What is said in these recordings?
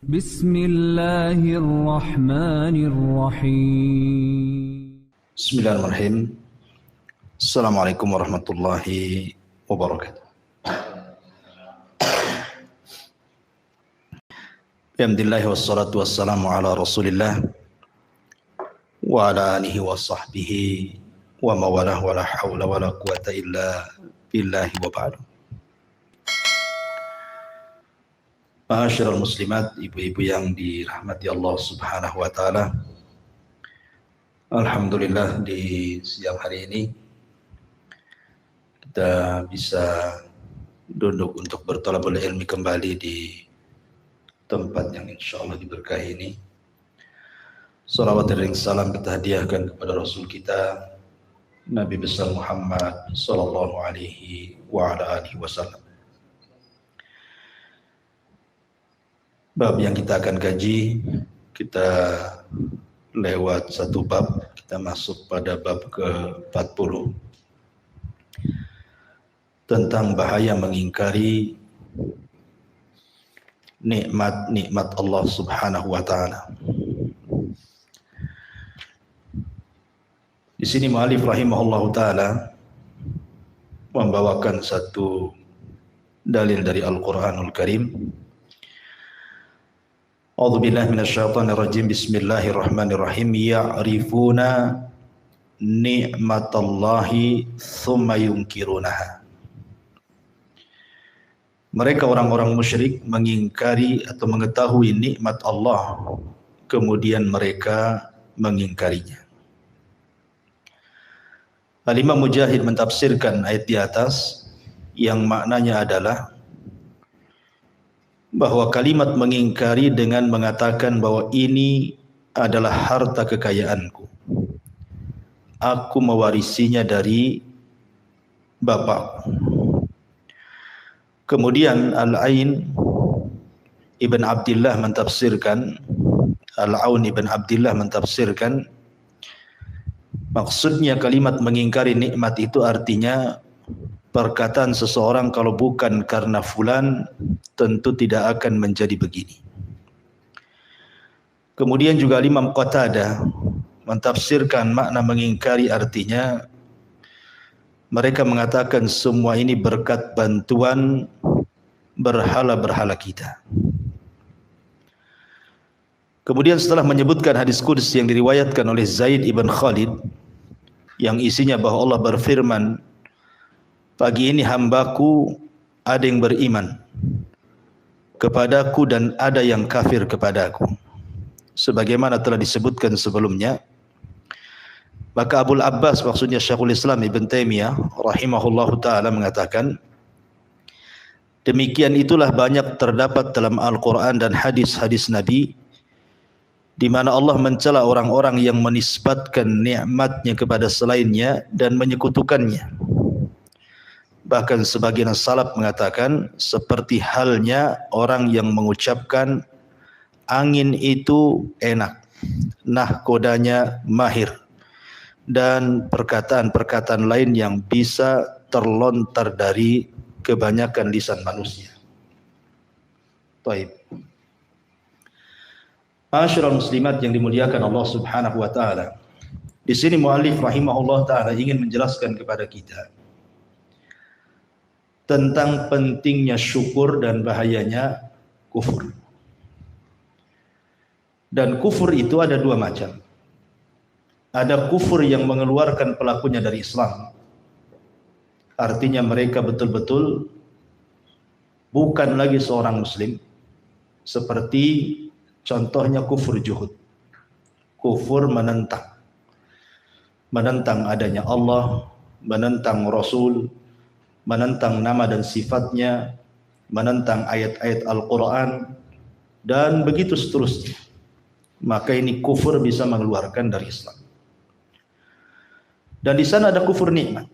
Bismillahirrahmanirrahim. Bismillahirrahmanirrahim. Assalamualaikum warahmatullahi wabarakatuh. Alhamdulillah wassalatu wassalamu ala Rasulillah wa ala alihi wa sahbihi wa mawalah wa la hawla wa la quwata illa billahi wa ba'du. Ma'asyiral muslimat, ibu-ibu yang dirahmati Allah Subhanahu wa taala. Alhamdulillah di siang hari ini kita bisa duduk untuk berthalabul ilmi kembali di tempat yang insyaallah diberkahi ini. Salawat dan salam kita hadiahkan kepada Rasul kita Nabi besar Muhammad sallallahu alaihi wa ala alihi wasallam. Bab yang kita akan kaji, kita lewat satu bab, kita masuk pada bab ke-40 tentang bahaya mengingkari nikmat-nikmat Allah Subhanahu wa taala. Di sini mu'allif rahimahullahu taala membawakan satu dalil dari Al-Qur'anul Karim. A'udzubillahi minasyaitonirrajim. Bismillahirrahmanirrahim. Ya'rifuna ni'matallahi tsumma yunkirunaha. Mereka orang-orang musyrik mengingkari atau mengetahui nikmat Allah, kemudian mereka mengingkarinya. Al-Imam Mujahid mentafsirkan ayat di atas yang maknanya adalah bahwa kalimat mengingkari dengan mengatakan bahwa ini adalah harta kekayaanku, aku mewarisinya dari bapakku. Kemudian Al-Aun Ibn Abdillah mentafsirkan, Al-Aun Ibn Abdillah mentafsirkan, maksudnya kalimat mengingkari nikmat itu artinya perkataan seseorang kalau bukan karena fulan tentu tidak akan menjadi begini. Kemudian juga Imam Qatadah mentafsirkan makna mengingkari artinya mereka mengatakan semua ini berkat bantuan berhala-berhala kita. Kemudian setelah menyebutkan hadis qudsi yang diriwayatkan oleh Zaid ibn Khalid yang isinya bahwa Allah berfirman, pagi ini hambaku ada yang beriman kepadaku dan ada yang kafir kepadaku, sebagaimana telah disebutkan sebelumnya. Maka Abul Abbas, maksudnya Syekhul Islam Ibn Taimiyah rahimahullahu ta'ala mengatakan, demikian itulah banyak terdapat dalam Al-Quran dan hadis-hadis Nabi di mana Allah mencela orang-orang yang menisbatkan nikmatnya kepada selainnya dan menyekutukannya. Bahkan sebagian salaf mengatakan seperti halnya orang yang mengucapkan angin itu enak, nahkodanya mahir, dan perkataan-perkataan lain yang bisa terlontar dari kebanyakan lisan manusia. Baik. Ma'asyiral muslimat yang dimuliakan Allah Subhanahu wa taala. Di sini muallif rahimahullah taala ingin menjelaskan kepada kita tentang pentingnya syukur dan bahayanya kufur. Dan kufur itu ada dua macam. Ada kufur yang mengeluarkan pelakunya dari Islam. Artinya mereka betul-betul bukan lagi seorang muslim. Seperti contohnya kufur juhud. Kufur menentang. Menentang adanya Allah, menentang Rasul, menentang nama dan sifatnya, menentang ayat-ayat Al-Quran, dan begitu seterusnya. Maka ini kufur bisa mengeluarkan dari Islam. Dan di sana ada kufur nikmat.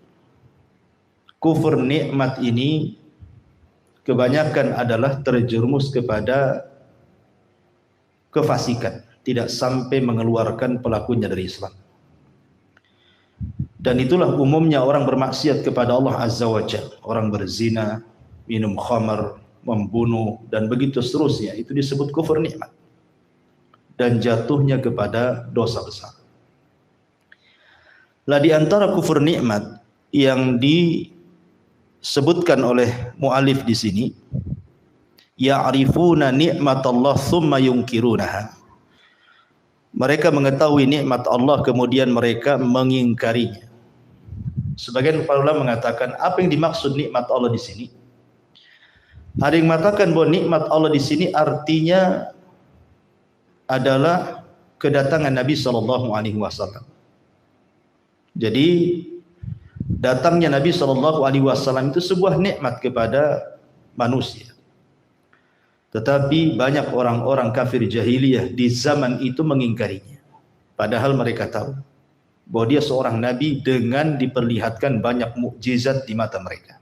Kufur nikmat ini kebanyakan adalah terjerumus kepada kefasikan, tidak sampai mengeluarkan pelakunya dari Islam. Dan itulah umumnya orang bermaksiat kepada Allah Azza wa Jalla. Orang berzina, minum khamar, membunuh, dan begitu seterusnya, itu disebut kufur nikmat dan jatuhnya kepada dosa besar. Lah di antara kufur nikmat yang disebutkan oleh mu'alif di sini, ya'rifuna ni'matallah thumma yunkirunaha. Mereka mengetahui nikmat Allah kemudian mereka mengingkarinya. Sebagian para ulama mengatakan apa yang dimaksud nikmat Allah di sini? Ada yang mengatakan bahwa nikmat Allah di sini artinya adalah kedatangan Nabi SAW. Jadi datangnya Nabi SAW itu sebuah nikmat kepada manusia. Tetapi banyak orang-orang kafir jahiliyah di zaman itu mengingkarinya. Padahal mereka tahu bahwa dia seorang nabi dengan diperlihatkan banyak mukjizat di mata mereka.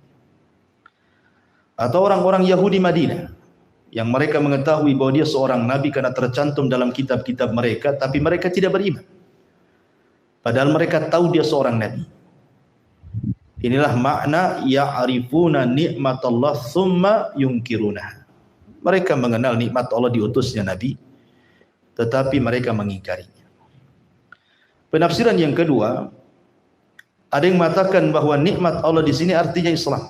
Atau orang-orang Yahudi Madinah yang mereka mengetahui bahwa dia seorang nabi karena tercantum dalam kitab-kitab mereka, tapi mereka tidak beriman. Padahal mereka tahu dia seorang nabi. Inilah makna ya'rifuna ni'matallah thumma yunkirunah. Mereka mengenal nikmat Allah diutusnya nabi, tetapi mereka mengingkarinya. Penafsiran yang kedua, ada yang mengatakan bahwa nikmat Allah di sini artinya Islam.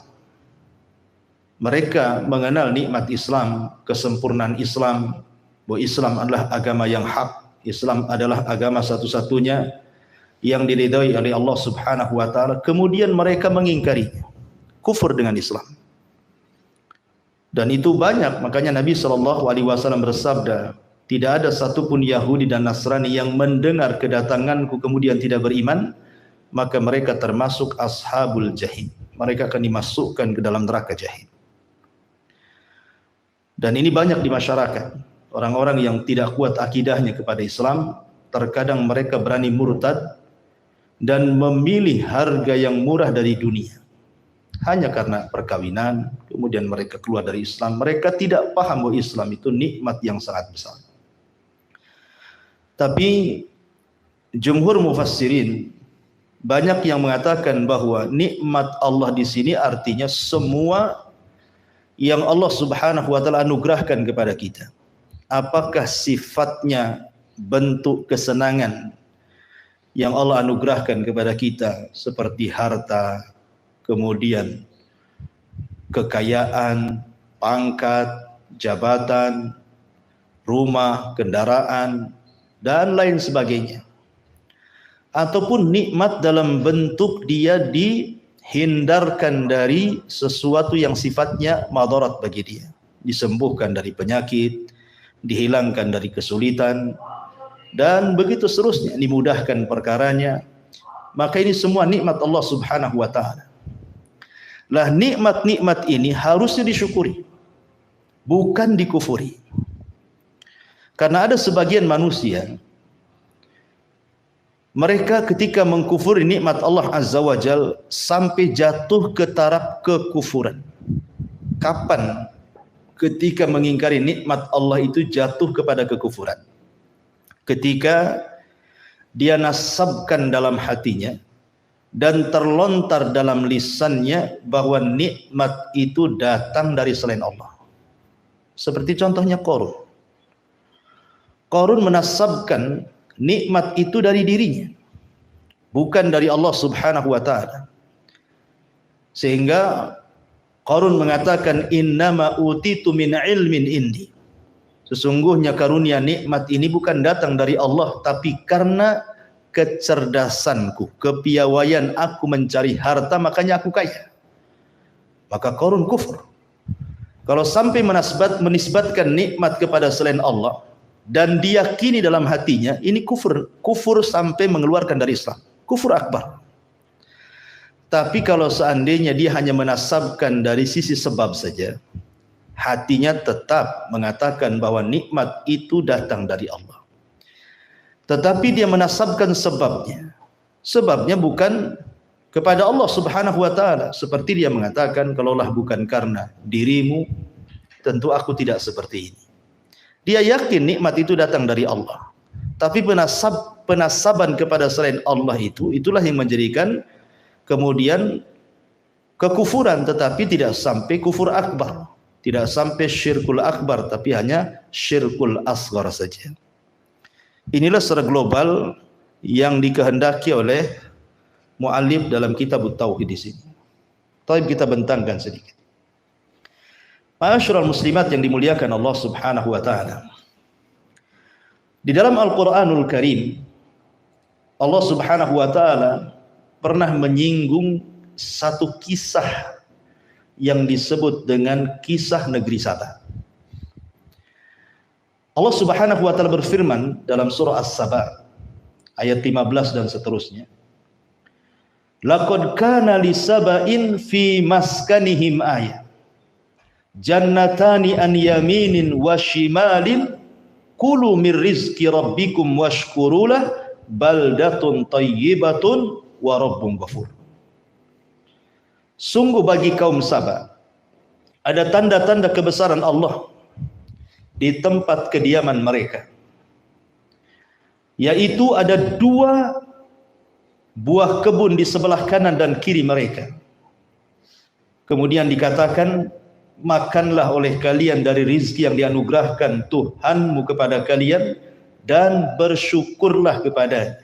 Mereka mengenal nikmat Islam, kesempurnaan Islam, bahwa Islam adalah agama yang hak, Islam adalah agama satu-satunya yang diridhai oleh Allah Subhanahu wa taala, kemudian mereka mengingkarinya, kufur dengan Islam. Dan itu banyak, makanya Nabi SAW bersabda, tidak ada satupun Yahudi dan Nasrani yang mendengar kedatanganku kemudian tidak beriman, maka mereka termasuk ashabul jahim. Mereka akan dimasukkan ke dalam neraka jahim. Dan ini banyak di masyarakat. Orang-orang yang tidak kuat akidahnya kepada Islam, terkadang mereka berani murtad dan memilih harga yang murah dari dunia hanya karena perkawinan, kemudian mereka keluar dari Islam. Mereka tidak paham bahwa Islam itu nikmat yang sangat besar. Tapi jumhur mufassirin banyak yang mengatakan bahwa nikmat Allah di sini artinya semua yang Allah Subhanahu wa taala anugerahkan kepada kita. Apakah sifatnya bentuk kesenangan yang Allah anugerahkan kepada kita seperti harta, kemudian kekayaan, pangkat, jabatan, rumah, kendaraan, dan lain sebagainya. Ataupun nikmat dalam bentuk dia dihindarkan dari sesuatu yang sifatnya madarat bagi dia. Disembuhkan dari penyakit, dihilangkan dari kesulitan, dan begitu seterusnya, dimudahkan perkaranya. Maka ini semua nikmat Allah Subhanahu wa taala. Lah nikmat-nikmat ini harusnya disyukuri, bukan dikufuri. Karena ada sebagian manusia, mereka ketika mengkufuri nikmat Allah Azza wa Jal sampai jatuh ke taraf kekufuran. Kapan ketika mengingkari nikmat Allah itu jatuh kepada kekufuran? Ketika dia nasabkan dalam hatinya dan terlontar dalam lisannya bahwa nikmat itu datang dari selain Allah. Seperti contohnya Qarun. Qarun menasabkan nikmat itu dari dirinya, bukan dari Allah Subhanahu wa taala. Sehingga Qarun mengatakan innama utitu min ilmin indi. Sesungguhnya karunia nikmat ini bukan datang dari Allah, tapi karena kecerdasanku, kepiawaian aku mencari harta, makanya aku kaya. Maka Qarun kufur. Kalau sampai menisbatkan nikmat kepada selain Allah dan diyakini dalam hatinya, ini kufur sampai mengeluarkan dari Islam, kufur akbar. Tapi kalau seandainya dia hanya menasabkan dari sisi sebab saja, hatinya tetap mengatakan bahwa nikmat itu datang dari Allah. Tetapi dia menasabkan sebabnya. Sebabnya bukan kepada Allah Subhanahu wa taala. Seperti dia mengatakan, kalaulah bukan karena dirimu, tentu aku tidak seperti ini. Dia yakin nikmat itu datang dari Allah. Tapi penasaban kepada selain Allah itulah yang menjadikan kemudian kekufuran, tetapi tidak sampai kufur akbar. Tidak sampai syirkul akbar, tapi hanya syirkul asghar saja. Inilah secara global yang dikehendaki oleh muallif dalam kitab Tauhid di sini. Taib kita bentangkan sedikit. Ma'asyiral muslimat yang dimuliakan Allah Subhanahu wa taala. Di dalam Al-Qur'anul Karim, Allah Subhanahu wa taala pernah menyinggung satu kisah yang disebut dengan kisah negeri Saba. Allah Subhanahu wa taala berfirman dalam surah As-Saba ayat 15 dan seterusnya. Laqad kana li saba'in fi maskanihim ayat. Jannatani an yaminin wa shimalin kulu mir rizqi rabbikum washkurulah baldatun tayyibatun wa rabbun ghafur. Sungguh bagi kaum Saba ada tanda-tanda kebesaran Allah di tempat kediaman mereka, yaitu ada 2 buah kebun di sebelah kanan dan kiri mereka. Kemudian dikatakan, makanlah oleh kalian dari rizki yang dianugerahkan Tuhanmu kepada kalian dan bersyukurlah kepadanya.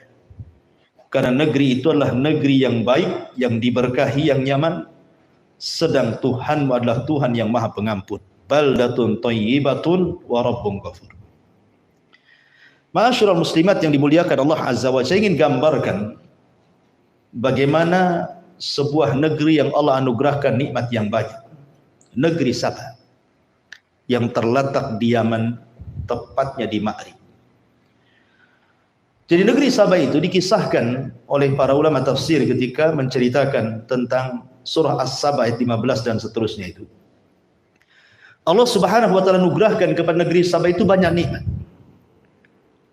Karena negeri itu adalah negeri yang baik, yang diberkahi, yang nyaman. Sedang Tuhanmu adalah Tuhan yang maha pengampun. Baldatun thayyibatun wa rabbun ghafur. Ma'asyiral muslimat yang dimuliakan Allah Azza wa Jalla, saya ingin gambarkan bagaimana sebuah negeri yang Allah anugerahkan nikmat yang banyak. Negeri Saba yang terletak di Yaman, tepatnya di Ma'rib. Jadi negeri Saba itu dikisahkan oleh para ulama tafsir ketika menceritakan tentang surah As-Saba ayat 15 dan seterusnya itu. Allah Subhanahu wa taala anugerahkan kepada negeri Saba itu banyak nikmat.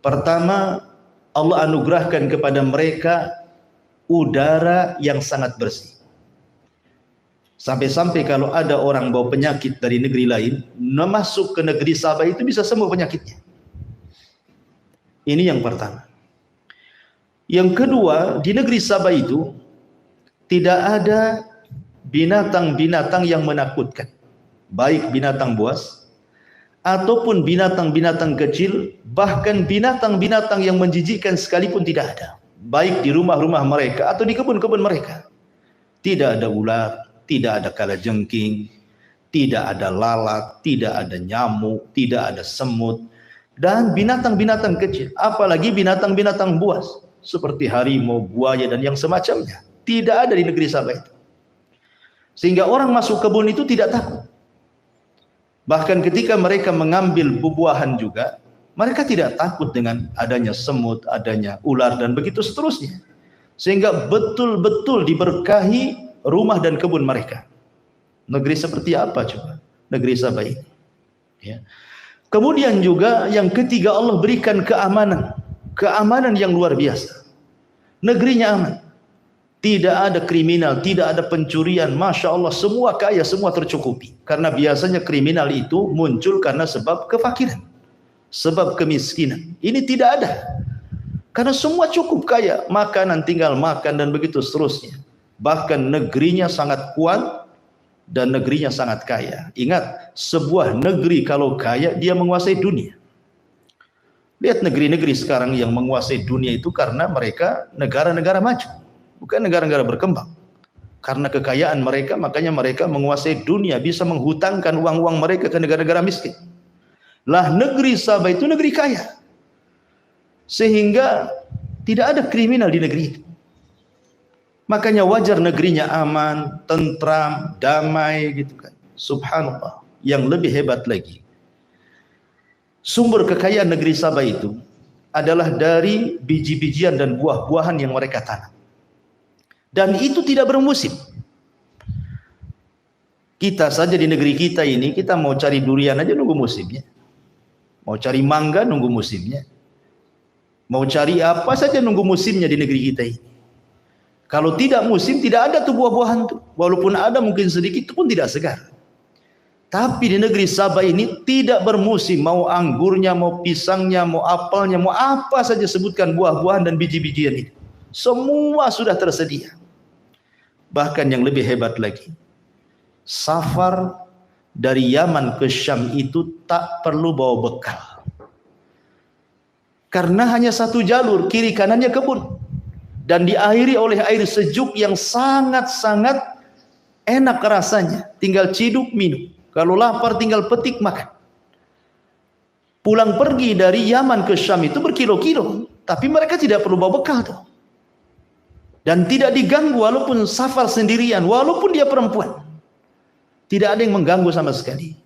Pertama, Allah anugerahkan kepada mereka udara yang sangat bersih. Sampai-sampai kalau ada orang bawa penyakit dari negeri lain, masuk ke negeri Saba itu bisa sembuh penyakitnya. Ini yang pertama. Yang kedua, di negeri Saba itu tidak ada binatang-binatang yang menakutkan, baik binatang buas ataupun binatang-binatang kecil, bahkan binatang-binatang yang menjijikkan sekalipun tidak ada, baik di rumah-rumah mereka atau di kebun-kebun mereka. Tidak ada ular, tidak ada kalajengking, tidak ada lalat, tidak ada nyamuk, tidak ada semut, dan binatang-binatang kecil, apalagi binatang-binatang buas seperti harimau, buaya dan yang semacamnya. Tidak ada di negeri Saba itu. Sehingga orang masuk kebun itu tidak takut. Bahkan ketika mereka mengambil buah-buahan juga, mereka tidak takut dengan adanya semut, adanya ular dan begitu seterusnya. Sehingga betul-betul diberkahi rumah dan kebun mereka. Negeri seperti apa coba? Negeri Saba ini. Ya. Kemudian juga yang ketiga, Allah berikan keamanan. Keamanan yang luar biasa. Negerinya aman. Tidak ada kriminal, tidak ada pencurian. Masya Allah, semua kaya, semua tercukupi. Karena biasanya kriminal itu muncul karena sebab kefakiran, sebab kemiskinan. Ini tidak ada. Karena semua cukup kaya, makanan tinggal makan dan begitu seterusnya. Bahkan negerinya sangat kuat dan negerinya sangat kaya. Ingat, sebuah negeri kalau kaya, dia menguasai dunia. Lihat negeri-negeri sekarang yang menguasai dunia itu karena mereka negara-negara maju, bukan negara-negara berkembang. Karena kekayaan mereka, makanya mereka menguasai dunia, bisa menghutangkan uang-uang mereka ke negara-negara miskin. Lah negeri Saba itu negeri kaya, sehingga tidak ada kriminal di negeri itu. Makanya wajar negerinya aman, tentram, damai gitu kan. Subhanallah. Yang lebih hebat lagi, sumber kekayaan negeri Saba itu adalah dari biji-bijian dan buah-buahan yang mereka tanam. Dan itu tidak bermusim. Kita saja di negeri kita ini, kita mau cari durian aja nunggu musimnya. Mau cari mangga nunggu musimnya. Mau cari apa saja nunggu musimnya di negeri kita ini. Kalau tidak musim, tidak ada tuh buah-buahan tuh. Walaupun ada mungkin sedikit, itu pun tidak segar. Tapi di negeri Saba ini tidak bermusim, mau anggurnya, mau pisangnya, mau apelnya, mau apa saja sebutkan buah-buahan dan biji-bijian itu. Semua sudah tersedia. Bahkan yang lebih hebat lagi, safar dari Yaman ke Syam itu tak perlu bawa bekal. Karena hanya satu jalur, kiri kanannya kebun. Dan diakhiri oleh air sejuk yang sangat-sangat enak rasanya. Tinggal ciduk minum. Kalau lapar tinggal petik makan. Pulang pergi dari Yaman ke Syam itu berkilo-kilo. Tapi mereka tidak perlu bawa bekal tuh. Dan tidak diganggu walaupun safar sendirian. Walaupun dia perempuan. Tidak ada yang mengganggu sama sekali.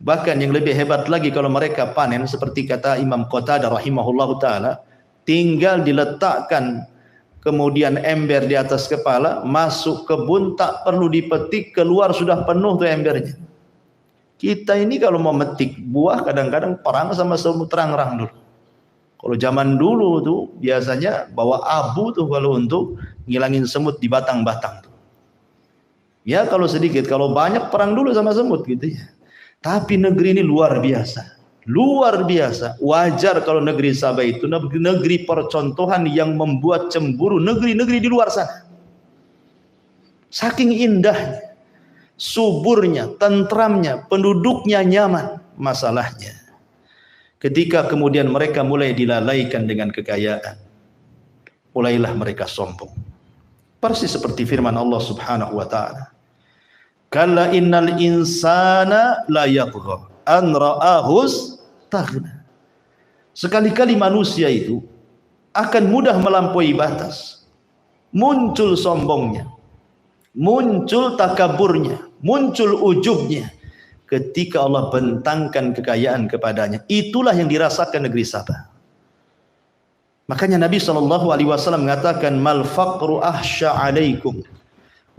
Bahkan yang lebih hebat lagi kalau mereka panen. Seperti kata Imam Qatadah rahimahullahu ta'ala. Tinggal diletakkan kemudian ember di atas kepala, masuk kebun, tak perlu dipetik, keluar sudah penuh tuh embernya. Kita ini kalau mau metik buah kadang-kadang perang sama semut terang-terang dulu. Kalau zaman dulu tuh biasanya bawa abu tuh kalau untuk ngilangin semut di batang-batang tuh. Ya kalau sedikit, kalau banyak perang dulu sama semut gitu ya. Tapi negeri ini luar biasa. Luar biasa. Wajar kalau negeri Sabah itu negeri percontohan yang membuat cemburu negeri-negeri di luar sana. Saking indahnya, suburnya, tentramnya, penduduknya nyaman. Masalahnya, ketika kemudian mereka mulai dilalaikan dengan kekayaan, mulailah mereka sombong. Persis seperti firman Allah Subhanahu wa ta'ala. Kalla innal insana la yatgha an ra'ahus taghna. Sekali-kali manusia itu akan mudah melampaui batas. Muncul sombongnya, muncul takaburnya, muncul ujubnya ketika Allah bentangkan kekayaan kepadanya. Itulah yang dirasakan negeri Sabah. Makanya Nabi SAW mengatakan, mal faqru ahsya alaikum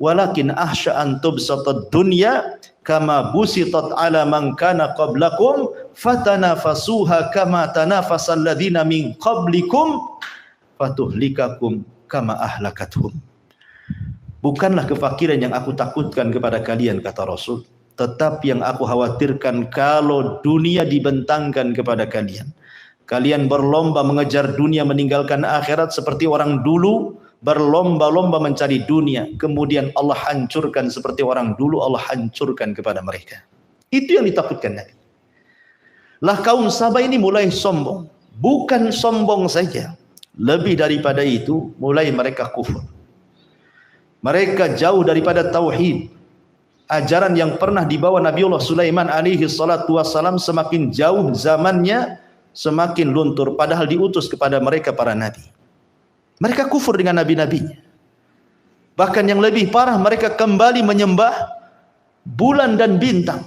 walakin ahsya an tubsatad dunya kama busitat ala man kana qablakum fatanafasuha kama tanafasal ladzina min qablikum fatuhlikakum kama ahlakathum. Bukanlah kefakiran yang aku takutkan kepada kalian, kata Rasul, tetapi yang aku khawatirkan kalau dunia dibentangkan kepada kalian. Kalian berlomba mengejar dunia meninggalkan akhirat seperti orang dulu berlomba-lomba mencari dunia, kemudian Allah hancurkan seperti orang dulu Allah hancurkan kepada mereka. Itu yang ditakutkan Nabi. Lah kaum Sabah ini mulai sombong. Bukan sombong saja, lebih daripada itu mulai mereka kufur. Mereka jauh daripada tauhid. Ajaran yang pernah dibawa Nabiullah Sulaiman alaihi salatu wassalam semakin jauh zamannya, semakin luntur, padahal diutus kepada mereka para nabi. Mereka kufur dengan nabi-nabinya. Bahkan yang lebih parah, mereka kembali menyembah bulan dan bintang,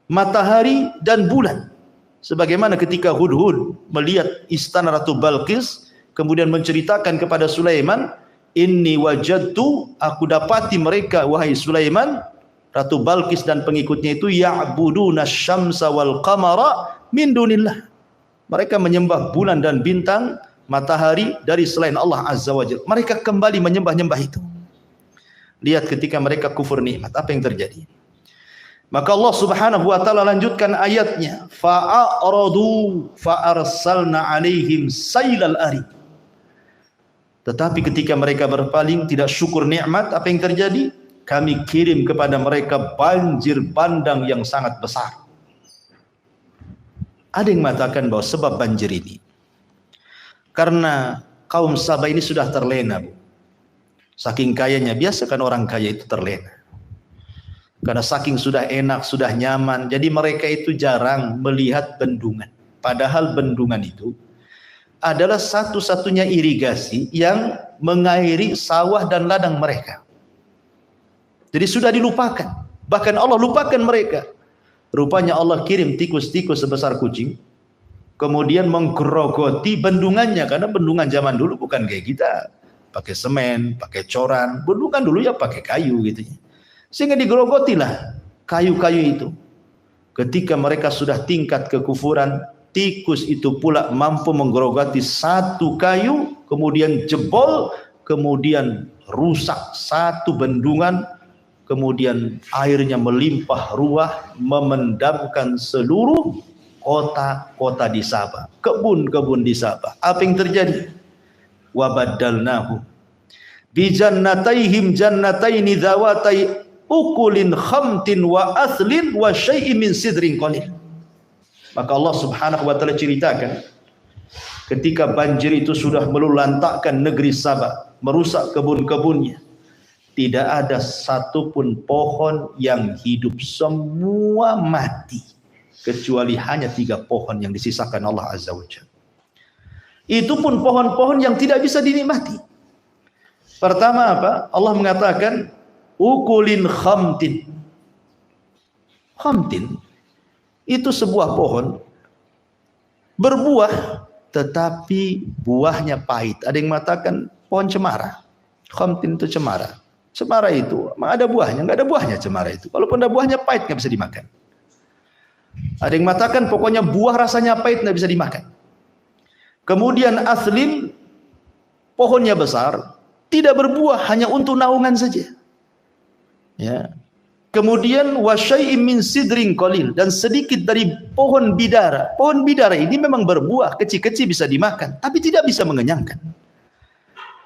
matahari dan bulan. Sebagaimana ketika Hudhud melihat istana Ratu Balqis, kemudian menceritakan kepada Sulaiman, inni wajadtu, aku dapati mereka, wahai Sulaiman, Ratu Balqis dan pengikutnya itu, ya'buduna syamsa wal qamara min dunillah. Mereka menyembah bulan dan bintang, matahari dari selain Allah Azza wa Jalla. Mereka kembali menyembah-nyembah itu. Lihat ketika mereka kufur nikmat, apa yang terjadi? Maka Allah Subhanahu wa taala lanjutkan ayatnya, fa'aradu fa'arsalna 'alaihim sailal arid. Tetapi ketika mereka berpaling, tidak syukur nikmat, apa yang terjadi? Kami kirim kepada mereka banjir bandang yang sangat besar. Ada yang mengatakan bahwa sebab banjir ini karena kaum Sabah ini sudah terlena, Bu. Saking kayanya, biasa kan orang kaya itu terlena. Karena saking sudah enak, sudah nyaman, jadi mereka itu jarang melihat bendungan. Padahal bendungan itu adalah satu-satunya irigasi yang mengairi sawah dan ladang mereka. Jadi sudah dilupakan. Bahkan Allah lupakan mereka. Rupanya Allah kirim tikus-tikus sebesar kucing, kemudian menggerogoti bendungannya. Karena bendungan zaman dulu bukan kayak kita, pakai semen, pakai coran. Bendungan dulu ya pakai kayu gitu. Sehingga digerogotilah kayu-kayu itu. Ketika mereka sudah tingkat kekufuran, tikus itu pula mampu menggerogoti satu kayu, kemudian jebol, kemudian rusak satu bendungan, kemudian airnya melimpah ruah, memendamkan seluruh kota-kota di Sabah, kebun-kebun di Sabah. Apa yang terjadi? Wa baddalnahu bi jannataihim jannataini dzawatai ukulin khamtin wa athlin wa syai'in min sidrin qalil. Maka Allah Subhanahu wa taala ceritakan ketika banjir itu sudah melulantakkan negeri Sabah, merusak kebun-kebunnya, tidak ada satupun pohon yang hidup, semua mati kecuali hanya 3 pohon yang disisakan Allah Azza wa Jalla. Itu pun pohon-pohon yang tidak bisa dinikmati. Pertama apa? Allah mengatakan ukulin khamtin. Khamtin itu sebuah pohon berbuah tetapi buahnya pahit. Ada yang mengatakan pohon cemara. Khamtin itu cemara. Cemara itu ada buahnya, enggak ada buahnya cemara itu. Walaupun ada buahnya pahit, enggak bisa dimakan. Ada yang mengatakan pokoknya buah rasanya pahit, enggak bisa dimakan. Kemudian athlin, pohonnya besar, tidak berbuah, hanya untuk naungan saja. Ya. Kemudian wasyai'in min sidrin qalil, dan sedikit dari pohon bidara. Pohon bidara ini memang berbuah, kecil-kecil bisa dimakan, tapi tidak bisa mengenyangkan.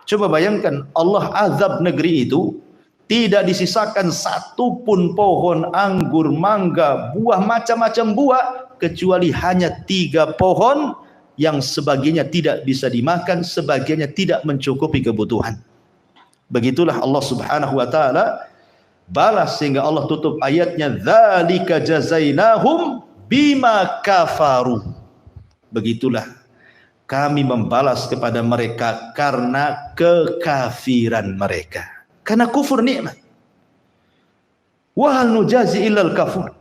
Coba bayangkan, Allah azab negeri itu, tidak disisakan satupun pohon anggur, mangga, buah, macam-macam buah, kecuali hanya 3 pohon yang sebagiannya tidak bisa dimakan, sebagiannya tidak mencukupi kebutuhan. Begitulah Allah Subhanahu wa taala balas, sehingga Allah tutup ayatnya, dzalika jazainahum bima kafaru. Begitulah kami membalas kepada mereka karena kekafiran mereka, karena kufur nikmat. Wa hal nujazi illal kafur.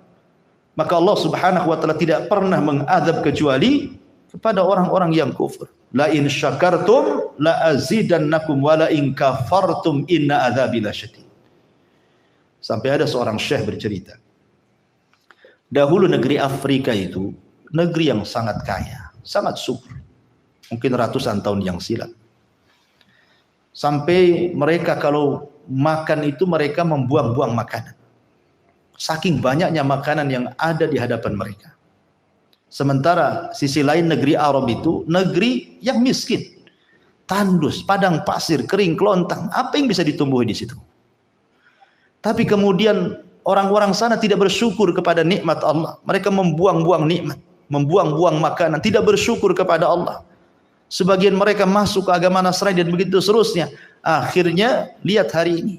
Maka Allah Subhanahu wa taala tidak pernah mengadab kecuali kepada orang-orang yang kufur. La in syakartum la azidannakum wa la in kafartum inna adzabi lasyadid. Sampai ada seorang syekh bercerita, dahulu negeri Afrika itu negeri yang sangat kaya, sangat subur, mungkin ratusan tahun yang silam. Sampai mereka kalau makan itu mereka membuang-buang makanan, saking banyaknya makanan yang ada di hadapan mereka. Sementara sisi lain negeri Arab itu negeri yang miskin, tandus, padang pasir, kering kelontang, apa yang bisa ditumbuhi di situ? Tapi kemudian orang-orang sana tidak bersyukur kepada nikmat Allah. Mereka membuang-buang nikmat, membuang-buang makanan, tidak bersyukur kepada Allah. Sebagian mereka masuk ke agama Nasrani dan begitu seterusnya. Akhirnya lihat hari ini,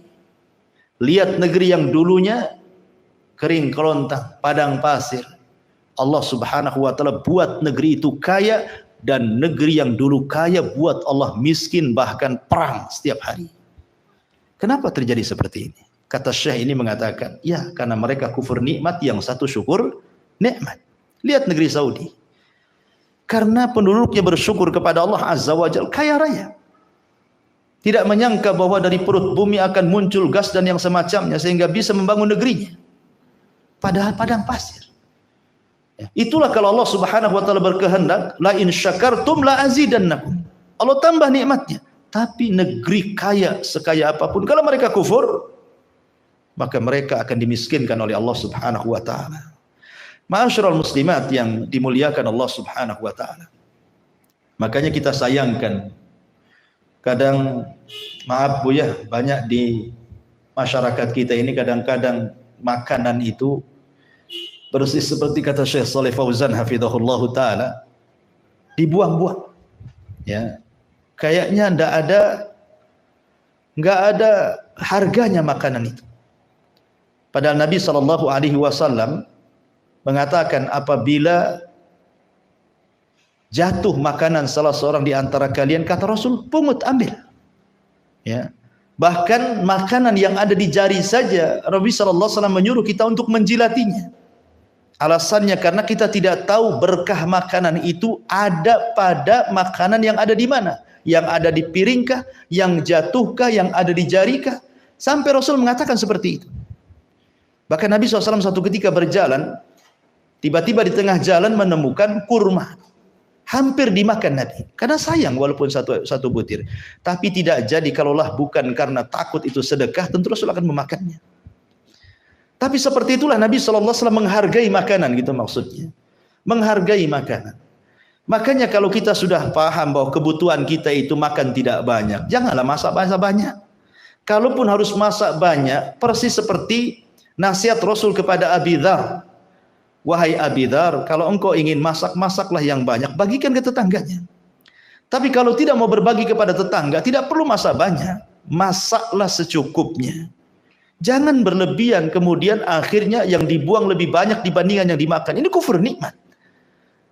lihat negeri yang dulunya kering kelontang, padang pasir, Allah Subhanahu wa taala buat negeri itu kaya, dan negeri yang dulu kaya buat Allah miskin, bahkan perang setiap hari. Kenapa terjadi seperti ini? Kata Syekh ini mengatakan, ya karena mereka kufur nikmat, yang satu syukur nikmat. Lihat negeri Saudi, karena penduduknya bersyukur kepada Allah Azza wa Jalla, kaya raya. Tidak menyangka bahwa dari perut bumi akan muncul gas dan yang semacamnya sehingga bisa membangun negerinya. Padahal padang pasir. Itulah kalau Allah Subhanahu wa taala berkehendak, la in syakartum la azidannakum. Allah tambah nikmatnya. Tapi negeri kaya sekaya apapun, kalau mereka kufur, maka mereka akan dimiskinkan oleh Allah Subhanahu wa taala. Ma'asyiral muslimat yang dimuliakan Allah Subhanahu wa taala. Makanya kita sayangkan, kadang maaf Bu ya, banyak di masyarakat kita ini kadang-kadang makanan itu persis seperti kata Syekh Shalih Fauzan hafizahullah taala, dibuang-buang. Ya. Kayaknya enggak ada harganya makanan itu. Padahal Nabi sallallahu alaihi wasallam mengatakan, apabila jatuh makanan salah seorang di antara kalian, kata Rasul, pungut, ambil. Ya. Bahkan makanan yang ada di jari saja Nabi sallallahu alaihi wasallam menyuruh kita untuk menjilatinya. Alasannya karena kita tidak tahu berkah makanan itu ada pada makanan yang ada di mana, yang ada di piringkah, yang jatuhkah, yang ada di jarikah. Sampai Rasul mengatakan seperti itu. Bahkan Nabi SAW satu ketika berjalan, tiba-tiba di tengah jalan menemukan kurma, hampir dimakan Nabi, karena sayang walaupun satu butir. Tapi tidak jadi, kalaulah bukan karena takut itu sedekah, tentu Rasul akan memakannya. Tapi seperti itulah Nabi SAW menghargai makanan, gitu maksudnya. Menghargai makanan. Makanya kalau kita sudah paham bahwa kebutuhan kita itu makan tidak banyak, janganlah masak banyak. Kalaupun harus masak banyak, persis seperti nasihat Rasul kepada Abi Dzar. Wahai Abi Dzar, kalau engkau ingin masak, masaklah yang banyak, bagikan ke tetangganya. Tapi kalau tidak mau berbagi kepada tetangga, tidak perlu masak banyak, masaklah secukupnya. Jangan berlebihan, kemudian akhirnya yang dibuang lebih banyak dibandingkan yang dimakan. Ini kufur nikmat.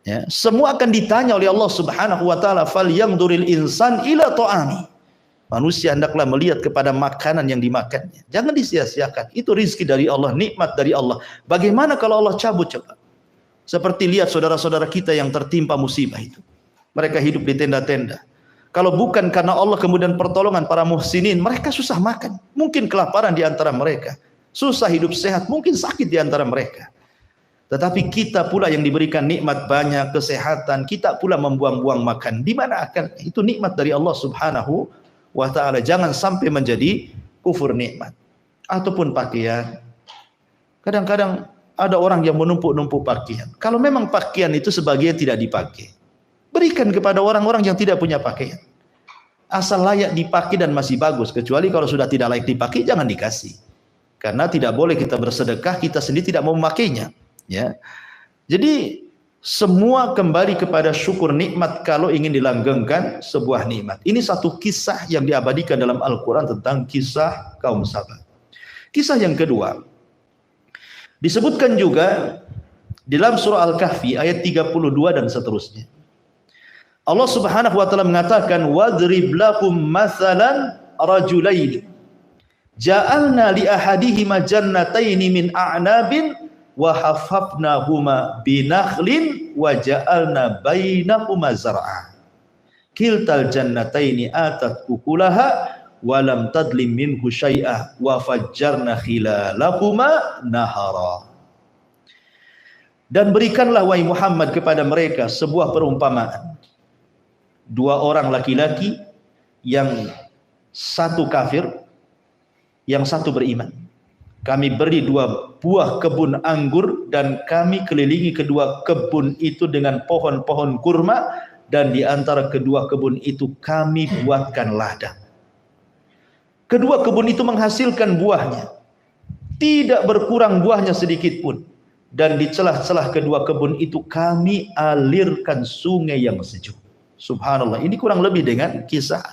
Ya, semua akan ditanya oleh Allah Subhanahu wa taala, "Falyanzuril insan ila ta'ami." Manusia hendaklah melihat kepada makanan yang dimakannya. Jangan disia-siakan. Itu rizki dari Allah, nikmat dari Allah. Bagaimana kalau Allah cabut coba? Seperti lihat saudara-saudara kita yang tertimpa musibah itu. Mereka hidup di tenda-tenda. Kalau bukan karena Allah kemudian pertolongan para muhsinin, mereka susah makan. Mungkin kelaparan di antara mereka. Susah hidup sehat, mungkin sakit di antara mereka. Tetapi kita pula yang diberikan nikmat banyak, kesehatan, kita pula membuang-buang makan. Di mana akan? Itu nikmat dari Allah Subhanahu wa ta'ala. Jangan sampai menjadi kufur nikmat. Ataupun pakaian. Kadang-kadang ada orang yang menumpuk-numpuk pakaian. Kalau memang pakaian itu sebagian tidak dipakai, berikan kepada orang-orang yang tidak punya pakaian. Asal layak dipakai dan masih bagus. Kecuali kalau sudah tidak layak dipakai, jangan dikasih. Karena tidak boleh kita bersedekah, kita sendiri tidak mau memakainya. Ya, jadi semua kembali kepada syukur nikmat kalau ingin dilanggengkan sebuah nikmat. Ini satu kisah yang diabadikan dalam Al-Quran tentang kisah kaum Sabah. Kisah yang kedua disebutkan juga di dalam surah Al-Kahfi ayat 32 dan seterusnya. Allah Subhanahu wa taala mengatakan, "Wadrib lakum mathalan rajulaini ja'alna li ahadihima jannataini min a'nabin wa hafafnahuma binakhlin wa ja'alna bainahuma zar'a. Kiltal jannataini atat ukulaha wa lam tadlim minhu syai'a wa fajjarna khilalahuma nahara." Dan berikanlah wahai Muhammad kepada mereka sebuah perumpamaan. Dua orang laki-laki, yang satu kafir, yang satu beriman. Kami beri dua buah kebun anggur dan kami kelilingi kedua kebun itu dengan pohon-pohon kurma, dan di antara kedua kebun itu kami buatkan ladang. Kedua kebun itu menghasilkan buahnya, tidak berkurang buahnya sedikit pun, dan di celah-celah kedua kebun itu kami alirkan sungai yang sejuk. Subhanallah, ini kurang lebih dengan kisah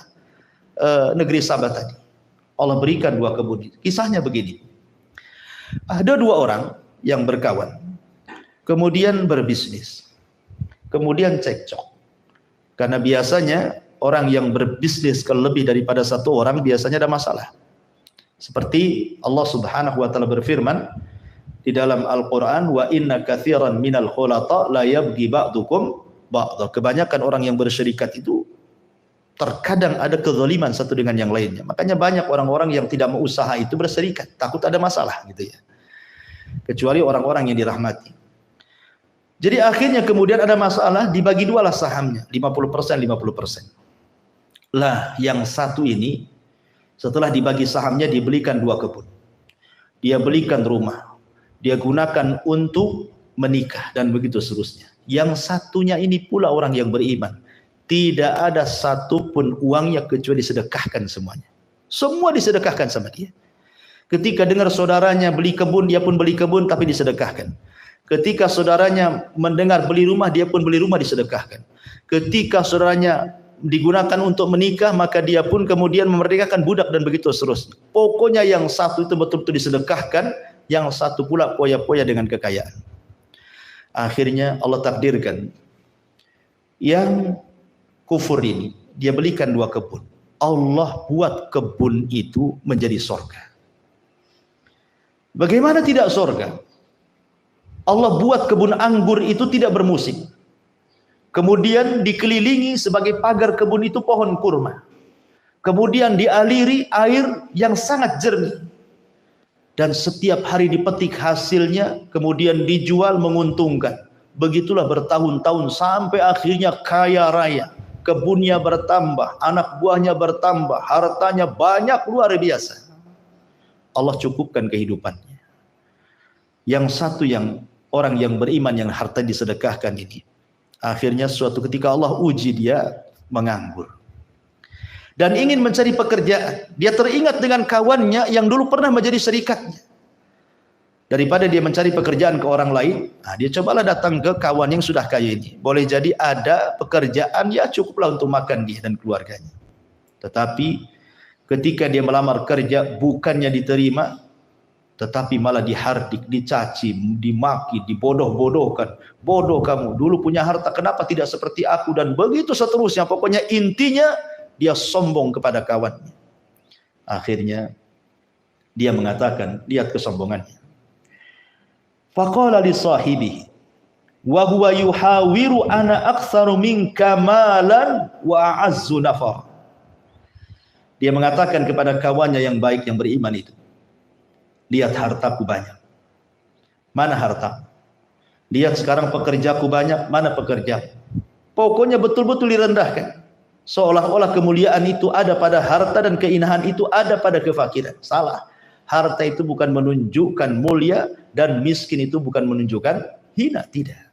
negeri Sabah tadi. Allah berikan dua kebun. Kisahnya begini. Ada dua orang yang berkawan, kemudian berbisnis, kemudian cekcok. Karena biasanya orang yang berbisnis kalau lebih daripada satu orang biasanya ada masalah. Seperti Allah Subhanahu wa taala berfirman di dalam Al-Qur'an, "Wa inna katsiran minal khulata la yabghi ba'dukum ba'dha." Kebanyakan orang yang berserikat itu terkadang ada kezaliman satu dengan yang lainnya. Makanya banyak orang-orang yang tidak mau usaha itu berserikat, takut ada masalah gitu ya. Kecuali orang-orang yang dirahmati. Jadi akhirnya kemudian ada masalah, dibagi dua lah sahamnya, 50%, 50%. Lah yang satu ini setelah dibagi sahamnya dibelikan dua kebun. Dia belikan rumah. Dia gunakan untuk menikah dan begitu seterusnya. Yang satunya ini pula orang yang beriman. Tidak ada satupun uangnya kecuali disedekahkan semuanya. Semua disedekahkan sama dia. Ketika dengar saudaranya beli kebun, dia pun beli kebun tapi disedekahkan. Ketika saudaranya mendengar beli rumah, dia pun beli rumah disedekahkan. Ketika saudaranya digunakan untuk menikah, maka dia pun kemudian memerdekakan budak dan begitu seterusnya. Pokoknya yang satu itu betul-betul disedekahkan, yang satu pula poya-poya dengan kekayaan. Akhirnya Allah takdirkan yang kufur ini, dia belikan dua kebun. Allah buat kebun itu menjadi surga. Bagaimana tidak surga? Allah buat kebun anggur itu tidak bermusim. Kemudian dikelilingi sebagai pagar kebun itu pohon kurma. Kemudian dialiri air yang sangat jernih. Dan setiap hari dipetik hasilnya, kemudian dijual menguntungkan. Begitulah bertahun-tahun sampai akhirnya kaya raya. Kebunnya bertambah, anak buahnya bertambah, hartanya banyak luar biasa. Allah cukupkan kehidupannya. Yang satu yang orang yang beriman yang harta disedekahkan ini, akhirnya suatu ketika Allah uji dia menganggur. dan ingin mencari pekerjaan. Dia teringat dengan kawannya yang dulu pernah menjadi serikatnya. Daripada dia mencari pekerjaan ke orang lain, dia cobalah datang ke kawan yang sudah kaya ini. Boleh jadi ada pekerjaan, ya cukuplah untuk makan dia dan keluarganya. Tetapi ketika dia melamar kerja, bukannya diterima, tetapi malah dihardik, dicaci, dimaki, dibodoh-bodohkan. Bodoh kamu, dulu punya harta, kenapa tidak seperti aku? Dan begitu seterusnya. Pokoknya intinya dia sombong kepada kawannya. Akhirnya dia mengatakan, lihat kesombongannya. Faqala li sahibihi wa huwa yuhawiru ana aktsaru minka malan wa a'azzu nafar. Dia mengatakan kepada kawannya yang baik yang beriman itu, lihat hartaku banyak. Mana harta? Lihat sekarang pekerjaku banyak, mana pekerja? Pokoknya betul-betul direndahkan. Seolah-olah kemuliaan itu ada pada harta dan keinahan itu ada pada kefakiran. Salah. Harta itu bukan menunjukkan mulia dan miskin itu bukan menunjukkan hina, tidak.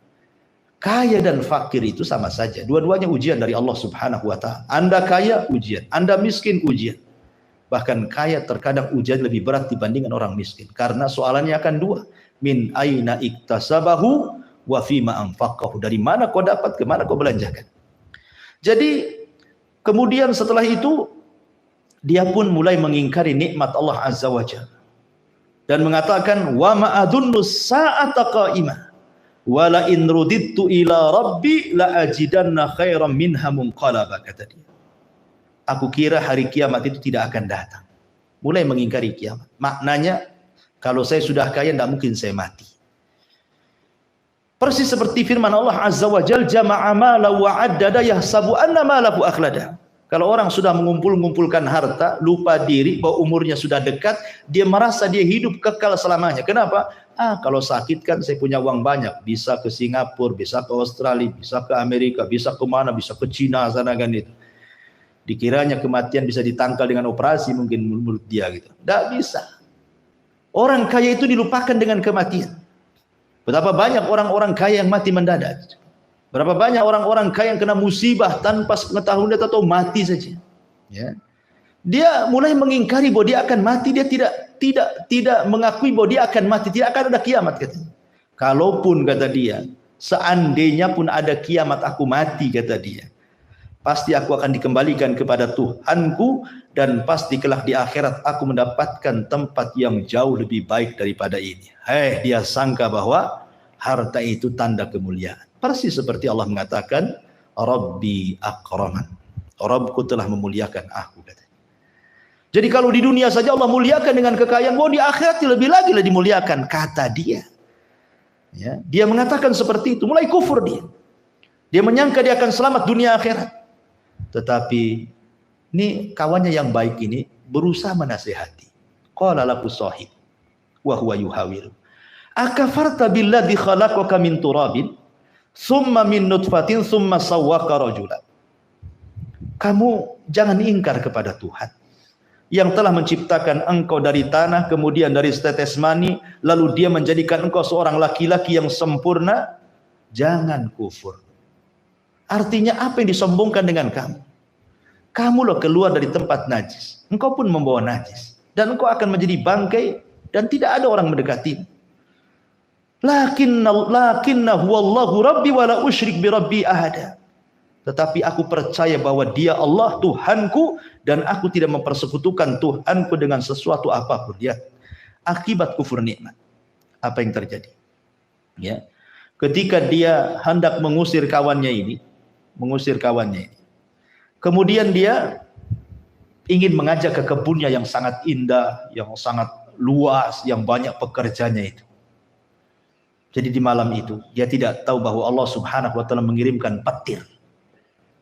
Kaya dan fakir itu sama saja. Dua-duanya ujian dari Allah Subhanahu wa taala. Anda kaya, ujian. Anda miskin, ujian. Bahkan kaya terkadang ujian lebih berat dibandingkan orang miskin. Karena soalannya akan dua. Min aina iktasabahu wa fima anfaqahu. Dari mana kau dapat, kemana kau belanjakan. Jadi kemudian setelah itu dia pun mulai mengingkari nikmat Allah Azza wa Jalla dan mengatakan wa ma'adunnu sa'ata qa'imah wa la in rudidtu ila rabbi la ajidanna khairan minha munqalaba, kata dia. Aku kira hari kiamat itu tidak akan datang. Mulai mengingkari kiamat. Maknanya kalau saya sudah kaya tidak mungkin saya mati. Persis seperti firman Allah Azza wa Jalla, jama'a mala wa addada yahsabu anna malahu akhlada. Kalau orang sudah mengumpulkan harta, lupa diri bahwa umurnya sudah dekat, dia merasa dia hidup kekal selamanya. Kenapa? Kalau sakit kan saya punya uang banyak, bisa ke Singapura, bisa ke Australia, bisa ke Amerika, bisa ke mana, bisa ke Cina sana kan itu. Dikiranya kematian bisa ditangkal dengan operasi mungkin menurut dia gitu. Tidak bisa. Orang kaya itu dilupakan dengan kematian. Betapa banyak orang-orang kaya yang mati mendadak. Berapa banyak orang-orang kaya yang kena musibah tanpa pengetahuan, dia tahu mati saja. Ya. Dia mulai mengingkari bahwa dia akan mati, dia tidak mengakui bahwa dia akan mati, tidak akan ada kiamat katanya. Kalaupun kata dia, seandainya pun ada kiamat aku mati kata dia, pasti aku akan dikembalikan kepada Tuhanku dan pasti kelak di akhirat aku mendapatkan tempat yang jauh lebih baik daripada ini. Dia sangka bahwa harta itu tanda kemuliaan. Persis seperti Allah mengatakan, Rabbi akraman. Rabbku telah memuliakan aku, katanya. Jadi kalau di dunia saja Allah muliakan dengan kekayaan, di akhirat lebih lagi dimuliakan, kata dia. Ya, dia mengatakan seperti itu, mulai kufur dia. Dia menyangka dia akan selamat dunia akhirat. Tetapi ini kawannya yang baik ini berusaha menasihati. Qala lahu sahib wa huwa yuhawiru. Akafarta billadzi khalaqaka min turabin summa min nutfatin summa sawwaka rajula. Kamu jangan ingkar kepada Tuhan yang telah menciptakan engkau dari tanah, kemudian dari setetes mani, lalu dia menjadikan engkau seorang laki-laki yang sempurna. Jangan kufur. Artinya apa yang disombongkan dengan kamu? Kamu loh keluar dari tempat najis, engkau pun membawa najis, dan engkau akan menjadi bangkai dan tidak ada orang mendekatimu. Lakinnahu wallahu rabbi wa la usyrik bi rabbi ahada. Tetapi aku percaya bahwa dia Allah Tuhanku dan aku tidak mempersekutukan Tuhanku dengan sesuatu apapun. Ya, akibat kufur nikmat. Apa yang terjadi? Ya. Ketika dia hendak mengusir kawannya ini, kemudian dia ingin mengajak ke kebunnya yang sangat indah, yang sangat luas, yang banyak pekerjanya itu. Jadi di malam itu dia tidak tahu bahwa Allah Subhanahu wa taala mengirimkan petir,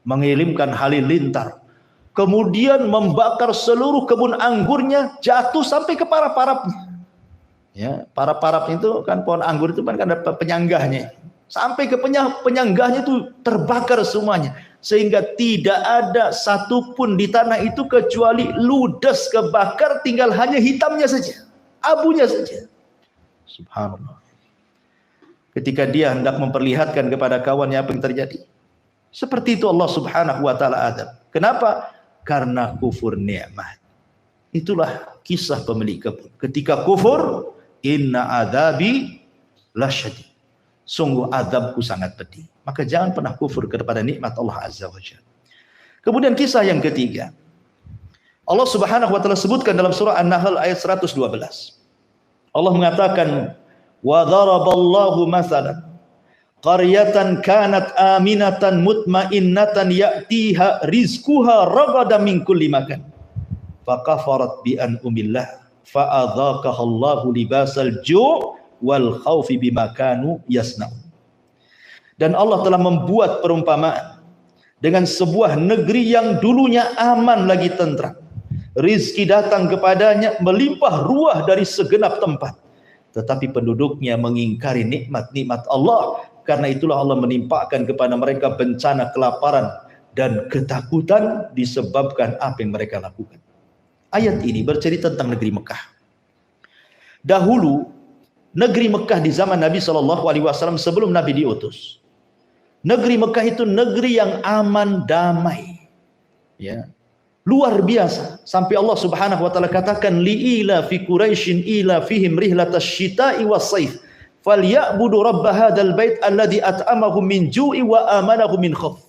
mengirimkan halilintar, kemudian membakar seluruh kebun anggurnya, jatuh sampai ke para-parapnya. Ya, para-parap itu kan pohon anggur itu kan ada penyanggahnya. Sampai ke penyanggahnya itu terbakar semuanya, sehingga tidak ada satupun di tanah itu kecuali ludes kebakar, tinggal hanya hitamnya saja, abunya saja. Subhanallah. Ketika dia hendak memperlihatkan kepada kawannya apa yang terjadi, seperti itu Allah Subhanahu wa taala adab. Kenapa? karena kufur nikmat. Itulah kisah pemilik kebun. Ketika kufur, inna adzabi lasyadid. Sungguh azabku sangat pedih. Maka jangan pernah kufur kepada nikmat Allah Azza wa Jalla. Kemudian kisah yang ketiga. Allah Subhanahu wa taala sebutkan dalam surah An-Nahl ayat 112. Allah mengatakan, "Wa daraballahu mathalan qaryatan kanat aminatan mutmainnatan ya'tiha rizquha ragadan min kulli makan. Fakafarat bi an'umillah fa'adzaqaha Allahu libasal ju' wal khaufi bima kanu yasna'un." Dan Allah telah membuat perumpamaan dengan sebuah negeri yang dulunya aman lagi tentram. Rizki datang kepadanya melimpah ruah dari segenap tempat. Tetapi penduduknya mengingkari nikmat-nikmat Allah. Karena itulah Allah menimpakan kepada mereka bencana kelaparan dan ketakutan disebabkan apa yang mereka lakukan. Ayat ini bercerita tentang negeri Mekah. Dahulu negeri Mekah di zaman Nabi SAW sebelum Nabi diutus. Negeri Mekah itu negeri yang aman, damai. Ya. Luar biasa. Sampai Allah Subhanahu wa taala katakan li'ila fi Quraisyin ila fihim rihlatash syita'i was-saif falyabudu rabb hadzal bait alladzi at'amahum min ju'i wa amanahum min khauf.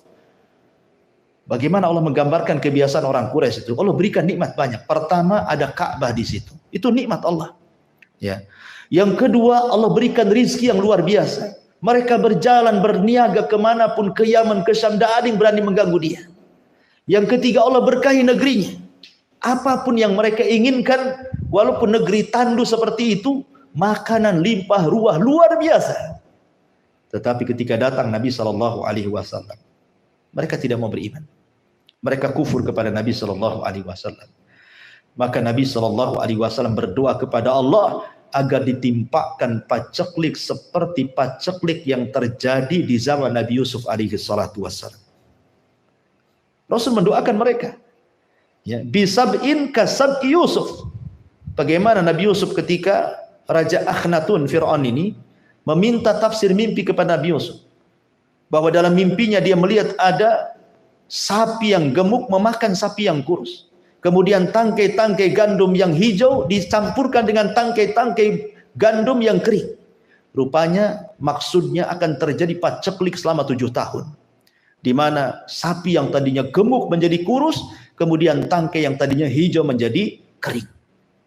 Bagaimana Allah menggambarkan kebiasaan orang Quraisy itu? Allah berikan nikmat banyak. Pertama ada Ka'bah di situ. Itu nikmat Allah. Ya. Yang kedua Allah berikan rizki yang luar biasa. Mereka berjalan berniaga kemanapun, ke Yaman, ke Syam, tidak ada yang berani mengganggu dia. Yang ketiga Allah berkahi negerinya. Apapun yang mereka inginkan, walaupun negeri tandus seperti itu, makanan limpah ruah luar biasa. Tetapi ketika datang Nabi SAW, mereka tidak mau beriman. Mereka kufur kepada Nabi SAW. Maka Nabi SAW berdoa kepada Allah agar ditimpakan paceklik seperti paceklik yang terjadi di zaman Nabi Yusuf SAW. Rasul mendoakan mereka. Ya, bisab'in kasab'i Yusuf. Bagaimana Nabi Yusuf ketika Raja Akhnatun Fir'aun ini meminta tafsir mimpi kepada Nabi Yusuf. Bahwa dalam mimpinya dia melihat ada sapi yang gemuk memakan sapi yang kurus. Kemudian tangkai-tangkai gandum yang hijau dicampurkan dengan tangkai-tangkai gandum yang kering. Rupanya maksudnya akan terjadi paceklik selama 7 tahun. Di mana sapi yang tadinya gemuk menjadi kurus, kemudian tangkai yang tadinya hijau menjadi kering.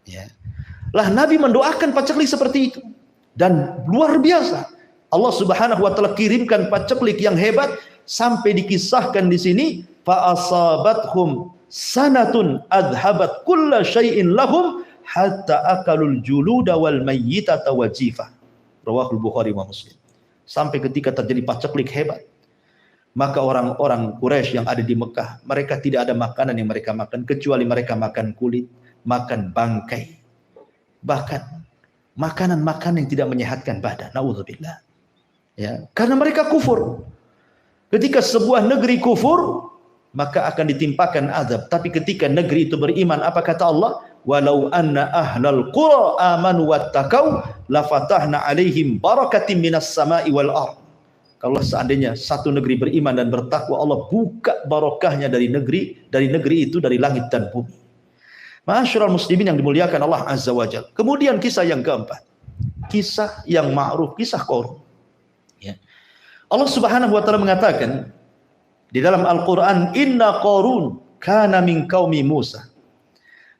Ya. Lah Nabi mendoakan paceklik seperti itu. Dan luar biasa. Allah Subhanahu wa taala kirimkan paceklik yang hebat sampai dikisahkan di sini fa asabathum sanatun adhabat kulla syai'in lahum hatta akalul juluda wal mayyitata wajifa. Rawahul Bukhari wa Muslim. Sampai ketika terjadi paceklik hebat, maka orang-orang Quraisy yang ada di Mekah, mereka tidak ada makanan yang mereka makan kecuali mereka makan kulit, makan bangkai, bahkan makanan-makanan yang tidak menyehatkan badan. Nauzubillah. Ya, karena mereka kufur. Ketika sebuah negeri kufur, maka akan ditimpakan azab. Tapi ketika negeri itu beriman, apa kata Allah? Walau anna ahlal qura amanu wattaqau lafatahna alaihim barakatim minas sama'i wal ardh. Kalau seandainya satu negeri beriman dan bertakwa, Allah buka barokahnya dari negeri itu, dari langit dan bumi. Ma'asyiral muslimin yang dimuliakan Allah Azza wa Jalla. Kemudian kisah yang keempat, kisah yang ma'ruf, kisah Qarun. Ya. Allah Subhanahu wa taala mengatakan di dalam Al-Qur'an, inna Qarun kana min qaumi Musa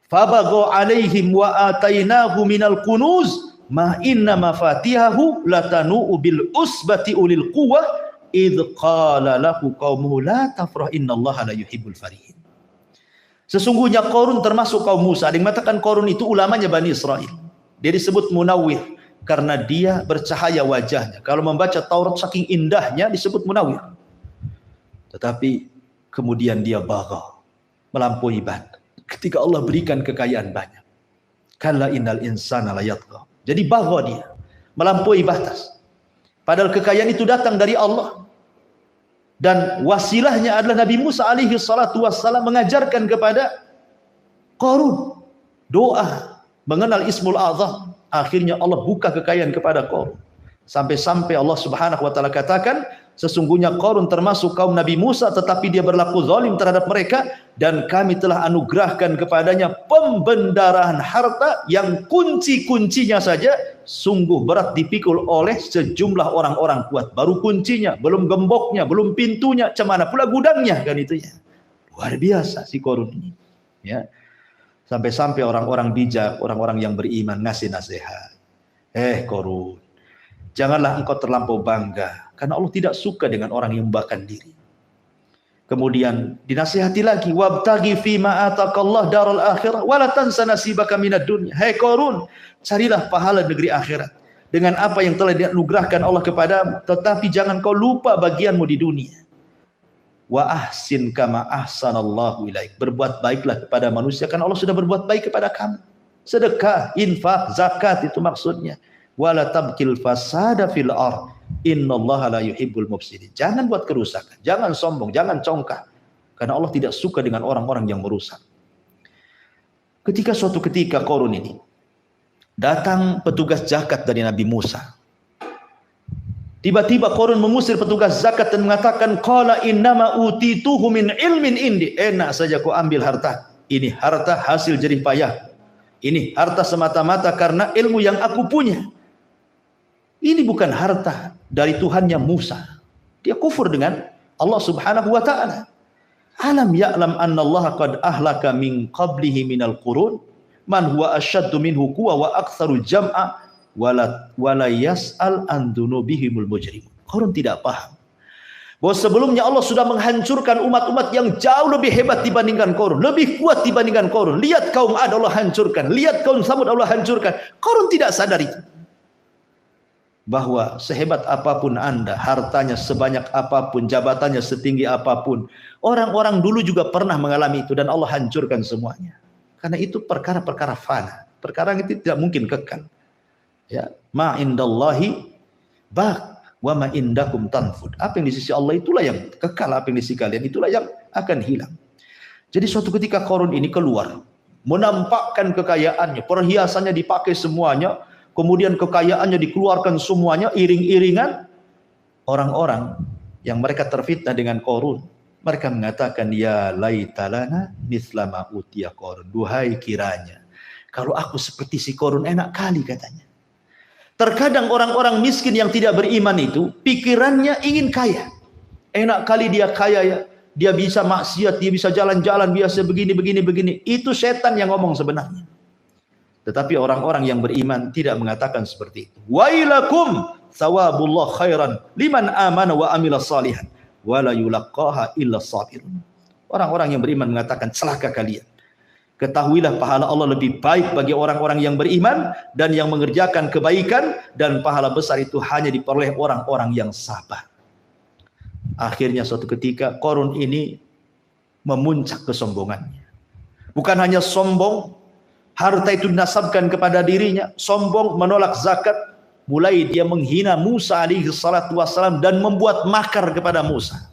fabagha alaihim wa atainahu minal kunuz ma inna mafatihahu latanu bil usbati ulil quwwah id qala lahu qaumuhu la tafrah innallaha la yuhibbul farihin. Sesungguhnya Qarun termasuk kaum Musa. Ada yang mengatakan Qarun itu ulamanya Bani Israel. Dia disebut munawwir karena dia bercahaya wajahnya. Kalau membaca Taurat saking indahnya disebut munawwir. Tetapi kemudian dia bagha, melampaui batas. Ketika Allah berikan kekayaan banyak. Kalla innal insana la yatgha. Jadi bagha dia, melampaui batas. Padahal kekayaan itu datang dari Allah. Dan wasilahnya adalah Nabi Musa alaihi salatu wassalam mengajarkan kepada Qarun doa, mengenal Ismul A'zam. Akhirnya Allah buka kekayaan kepada Qarun. Sampai-sampai Allah Subhanahu wa taala katakan, sesungguhnya Qarun termasuk kaum Nabi Musa tetapi dia berlaku zalim terhadap mereka, dan kami telah anugerahkan kepadanya pembendaraan harta yang kunci-kuncinya saja sungguh berat dipikul oleh sejumlah orang-orang kuat. Baru kuncinya, belum gemboknya, belum pintunya, cemana pula gudangnya kan itu ya. Luar biasa si Qarun ini. Ya. Sampai-sampai orang-orang bijak, orang-orang yang beriman ngasih nasihat. Qarun, janganlah engkau terlampau bangga, karena Allah tidak suka dengan orang yang membanggakan diri. Kemudian dinasihati lagi, wabtaghi fima ataqallah darul akhirah wala tansa nasibaka minad dunya. Qarun, carilah pahala negeri akhirat dengan apa yang telah dianugerahkan Allah kepadamu, tetapi jangan kau lupa bagianmu di dunia. Wa ahsin kama ahsanallahu ilaik. Berbuat baiklah kepada manusia karena Allah sudah berbuat baik kepada kamu. Sedekah, infak, zakat itu maksudnya. Wala tabkil fasada fil ardh. Innallaha la yuhibbul mufsidin. Jangan buat kerusakan, jangan sombong, jangan congkak. Karena Allah tidak suka dengan orang-orang yang merusak. Suatu ketika Qarun ini datang petugas zakat dari Nabi Musa. Tiba-tiba Qarun mengusir petugas zakat dan mengatakan, qala innama utituhu min ilmin indi. Enak saja kau ambil harta. Ini harta hasil jerih payah. Ini harta semata-mata karena ilmu yang aku punya. Ini bukan harta dari Tuhannya Musa. Dia kufur dengan Allah Subhanahu wa taala. Alam ya'lam annallaha qad ahlaka min qablihi minal qurun man huwa asyaddu minhu quwwa wa aktsaru jam'a wala yas'al an dzunubihimul mujrim. Qarun tidak paham bahwa sebelumnya Allah sudah menghancurkan umat-umat yang jauh lebih hebat dibandingkan Qarun, lebih kuat dibandingkan Qarun. Lihat kaum Ad Allah hancurkan, lihat kaum Samud Allah hancurkan. Qarun tidak sadar itu, bahwa sehebat apapun Anda, hartanya sebanyak apapun, jabatannya setinggi apapun, orang-orang dulu juga pernah mengalami itu dan Allah hancurkan semuanya. Karena itu perkara-perkara fana, perkara itu tidak mungkin kekal. Ya, ma indallahi baq wa ma indakum tanfud. Apa yang di sisi Allah itulah yang kekal, apa yang di sisi kalian itulah yang akan hilang. Jadi suatu ketika Qarun ini keluar, menampakkan kekayaannya, perhiasannya dipakai semuanya, kemudian kekayaannya dikeluarkan semuanya, iring-iringan. Orang-orang yang mereka terfitnah dengan Qarun, mereka mengatakan, ya laitalana mislama utiya Qarun. Duhai kiranya kalau aku seperti si Qarun, enak kali katanya. Terkadang orang-orang miskin yang tidak beriman itu pikirannya ingin kaya. Enak kali dia kaya ya. Dia bisa maksiat, dia bisa jalan-jalan biasa begini. Itu setan yang ngomong sebenarnya. Tetapi orang-orang yang beriman tidak mengatakan seperti itu. Wailakum thawabullah khairan liman amana wa amila salihan wala yulaqqaha illa sabirun. Orang-orang yang beriman mengatakan, celaka kalian. Ketahuilah pahala Allah lebih baik bagi orang-orang yang beriman dan yang mengerjakan kebaikan, dan pahala besar itu hanya diperoleh orang-orang yang sabar. Akhirnya suatu ketika Qarun ini memuncak kesombongannya. Bukan hanya sombong, harta itu dinasabkan kepada dirinya, sombong, menolak zakat, mulai dia menghina Musa alaihi salatu wassalam dan membuat makar kepada Musa.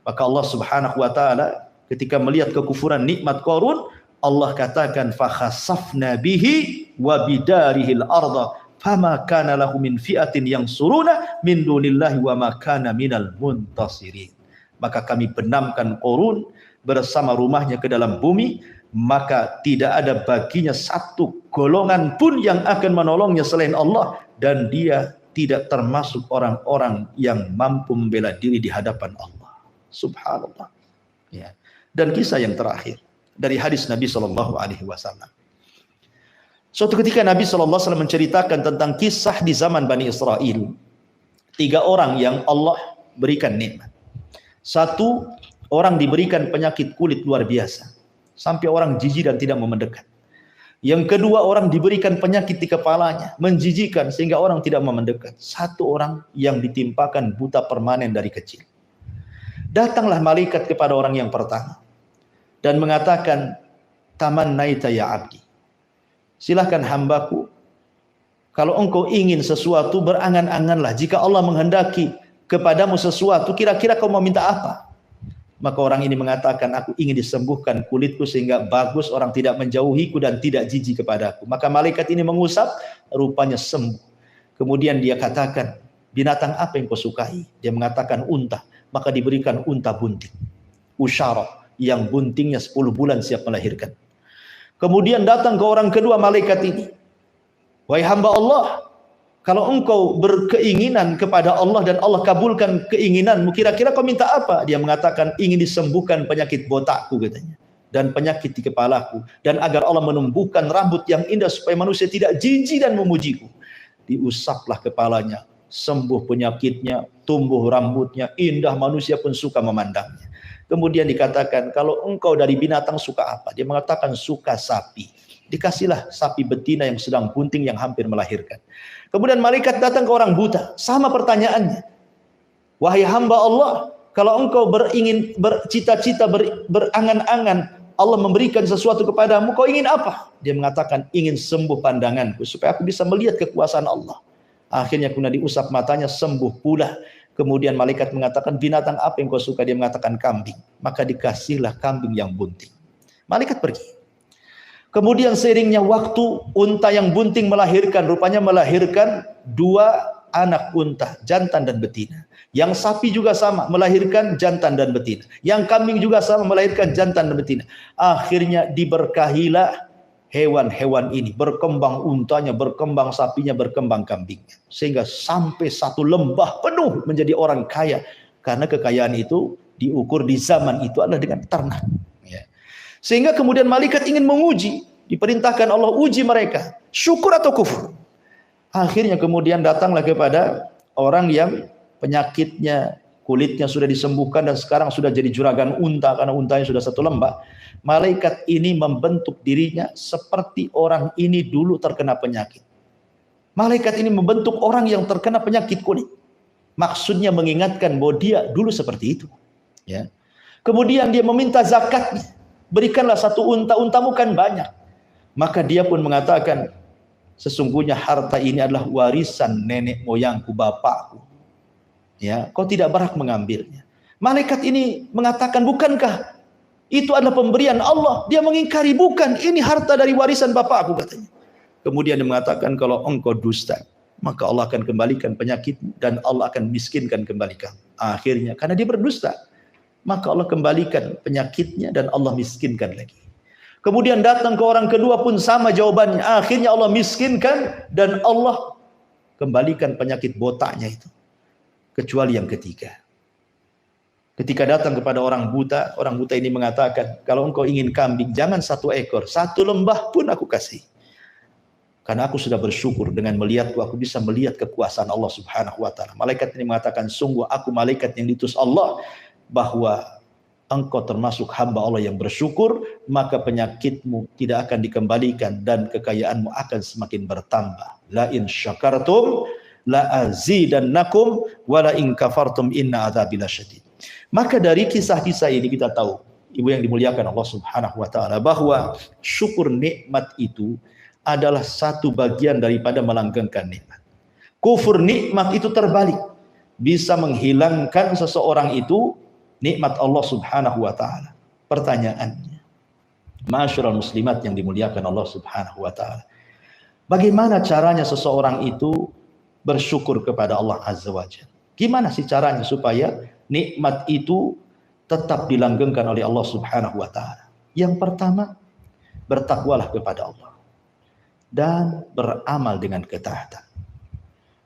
Maka Allah Subhanahu wa taala ketika melihat kekufuran nikmat Qarun, Allah katakan fakhasafna bihi wa bidarihil arda fama kana lahu min fi'atin yansuruna min dunillahi wa ma kana minal muntasirin. Maka kami benamkan Qarun bersama rumahnya ke dalam bumi, maka tidak ada baginya satu golongan pun yang akan menolongnya selain Allah, dan dia tidak termasuk orang-orang yang mampu membela diri di hadapan Allah. Subhanallah. Ya. Dan kisah yang terakhir dari hadis Nabi SAW. Suatu ketika Nabi SAW menceritakan tentang kisah di zaman Bani Israel. 3 orang yang Allah berikan nikmat. 1 orang diberikan penyakit kulit luar biasa, sampai orang jijik dan tidak mau mendekat. Yang kedua, orang diberikan penyakit di kepalanya, menjijikan sehingga orang tidak mau mendekat. 1 orang yang ditimpakan buta permanen dari kecil. Datanglah malaikat kepada orang yang pertama dan mengatakan, tamannaita ya abdi, silahkan hambaku, kalau engkau ingin sesuatu berangan-anganlah. Jika Allah menghendaki kepadamu sesuatu, kira-kira kau mau minta apa? Maka orang ini mengatakan, aku ingin disembuhkan kulitku sehingga bagus, orang tidak menjauhiku dan tidak jijik kepadaku. Maka malaikat ini mengusap, rupanya sembuh. Kemudian dia katakan, binatang apa yang kau sukai? Dia mengatakan unta. Maka diberikan unta bunting. Usyara, yang buntingnya 10 bulan siap melahirkan. Kemudian datang ke orang kedua malaikat ini. Wahai hamba Allah, kalau engkau berkeinginan kepada Allah dan Allah kabulkan keinginanmu, kira-kira kau minta apa? Dia mengatakan ingin disembuhkan penyakit botakku katanya. Dan penyakit di kepalaku. Dan agar Allah menumbuhkan rambut yang indah supaya manusia tidak jijik dan memujiku. Diusaplah kepalanya. Sembuh penyakitnya, tumbuh rambutnya, indah, manusia pun suka memandangnya. Kemudian dikatakan, kalau engkau dari binatang suka apa? Dia mengatakan suka sapi. Dikasihlah sapi betina yang sedang bunting yang hampir melahirkan. Kemudian malaikat datang ke orang buta. Sama pertanyaannya. Wahai hamba Allah, kalau engkau bercita-cita, berangan-angan, Allah memberikan sesuatu kepadamu, kau ingin apa? Dia mengatakan, ingin sembuh pandanganku, supaya aku bisa melihat kekuasaan Allah. Akhirnya kemudian diusap matanya, sembuh pula. Kemudian malaikat mengatakan, binatang apa yang kau suka? Dia mengatakan kambing. Maka dikasihlah kambing yang bunting. Malaikat pergi. Kemudian seiringnya waktu, unta yang bunting melahirkan. Rupanya melahirkan 2 anak unta, jantan dan betina. Yang sapi juga sama, melahirkan jantan dan betina. Yang kambing juga sama, melahirkan jantan dan betina. Akhirnya diberkahilah hewan-hewan ini. Berkembang untanya, berkembang sapinya, berkembang kambingnya. Sehingga sampai 1 lembah penuh menjadi orang kaya. Karena kekayaan itu diukur di zaman itu adalah dengan ternak. Ya. Sehingga kemudian malaikat ingin menguji. Diperintahkan Allah uji mereka. Syukur atau kufur. Akhirnya kemudian datanglah kepada orang yang penyakitnya, kulitnya sudah disembuhkan dan sekarang sudah jadi juragan unta karena untanya sudah 1 lembah. Malaikat ini membentuk dirinya seperti orang ini dulu terkena penyakit. Malaikat ini membentuk orang yang terkena penyakit kulit. Maksudnya mengingatkan bahwa dia dulu seperti itu. Ya. Kemudian dia meminta zakatnya. Berikanlah 1 unta, untamu kan banyak. Maka dia pun mengatakan, sesungguhnya harta ini adalah warisan nenek moyangku, bapakku. Ya, kau tidak berhak mengambilnya. Malaikat ini mengatakan, bukankah itu adalah pemberian Allah? Dia mengingkari, bukan, ini harta dari warisan bapakku katanya. Kemudian dia mengatakan, kalau engkau dusta, maka Allah akan kembalikan penyakitmu dan Allah akan miskinkan kembali kamu. Akhirnya karena dia berdusta, maka Allah kembalikan penyakitnya dan Allah miskinkan lagi. Kemudian datang ke orang kedua pun sama jawabannya. Akhirnya Allah miskinkan dan Allah kembalikan penyakit botaknya itu. Kecuali yang ketiga. Ketika datang kepada orang buta ini mengatakan, kalau engkau ingin kambing, jangan 1 ekor, 1 lembah pun aku kasih. Karena aku sudah bersyukur dengan melihatku, aku bisa melihat kekuasaan Allah Subhanahu wa ta'ala. Malaikat ini mengatakan, sungguh aku malaikat yang diutus Allah, bahwa engkau termasuk hamba Allah yang bersyukur, maka penyakitmu tidak akan dikembalikan dan kekayaanmu akan semakin bertambah. La in syakartum la azidannakum wa la in kafartum inna adzabi lasyadid. Maka dari kisah-kisah ini kita tahu, ibu yang dimuliakan Allah Subhanahu wa taala, bahwa syukur nikmat itu adalah satu bagian daripada melanggengkan nikmat. Kufur nikmat itu terbalik, bisa menghilangkan seseorang itu nikmat Allah Subhanahu wa taala. Pertanyaannya, ma'asyiral muslimat yang dimuliakan Allah Subhanahu wa taala, bagaimana caranya seseorang itu bersyukur kepada Allah Azza wa Jalla? Gimana sih caranya supaya nikmat itu tetap dilanggengkan oleh Allah Subhanahu wa taala? Yang pertama, bertakwalah kepada Allah dan beramal dengan ketaatan.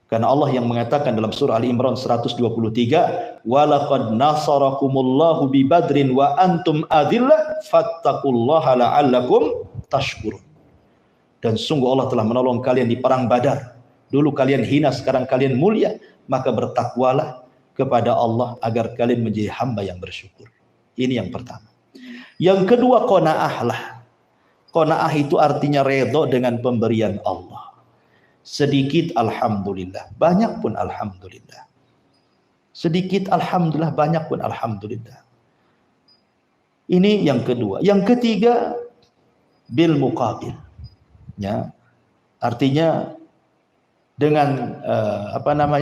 Karena Allah yang mengatakan dalam surah Ali Imran 123, "Walaqad nasarakumullahu bi Badrin wa antum adillah fattaqullaha la'allakum tashkurun." Dan sungguh Allah telah menolong kalian di perang Badar. Dulu kalian hina, sekarang kalian mulia. Maka bertakwalah kepada Allah agar kalian menjadi hamba yang bersyukur. Ini yang pertama. Yang kedua, qanaahlah. Qanaah itu artinya redha dengan pemberian Allah. Sedikit alhamdulillah, banyak pun alhamdulillah. Sedikit alhamdulillah, banyak pun alhamdulillah. Ini yang kedua. Yang ketiga, bil muqabil. Ya. Artinya dengan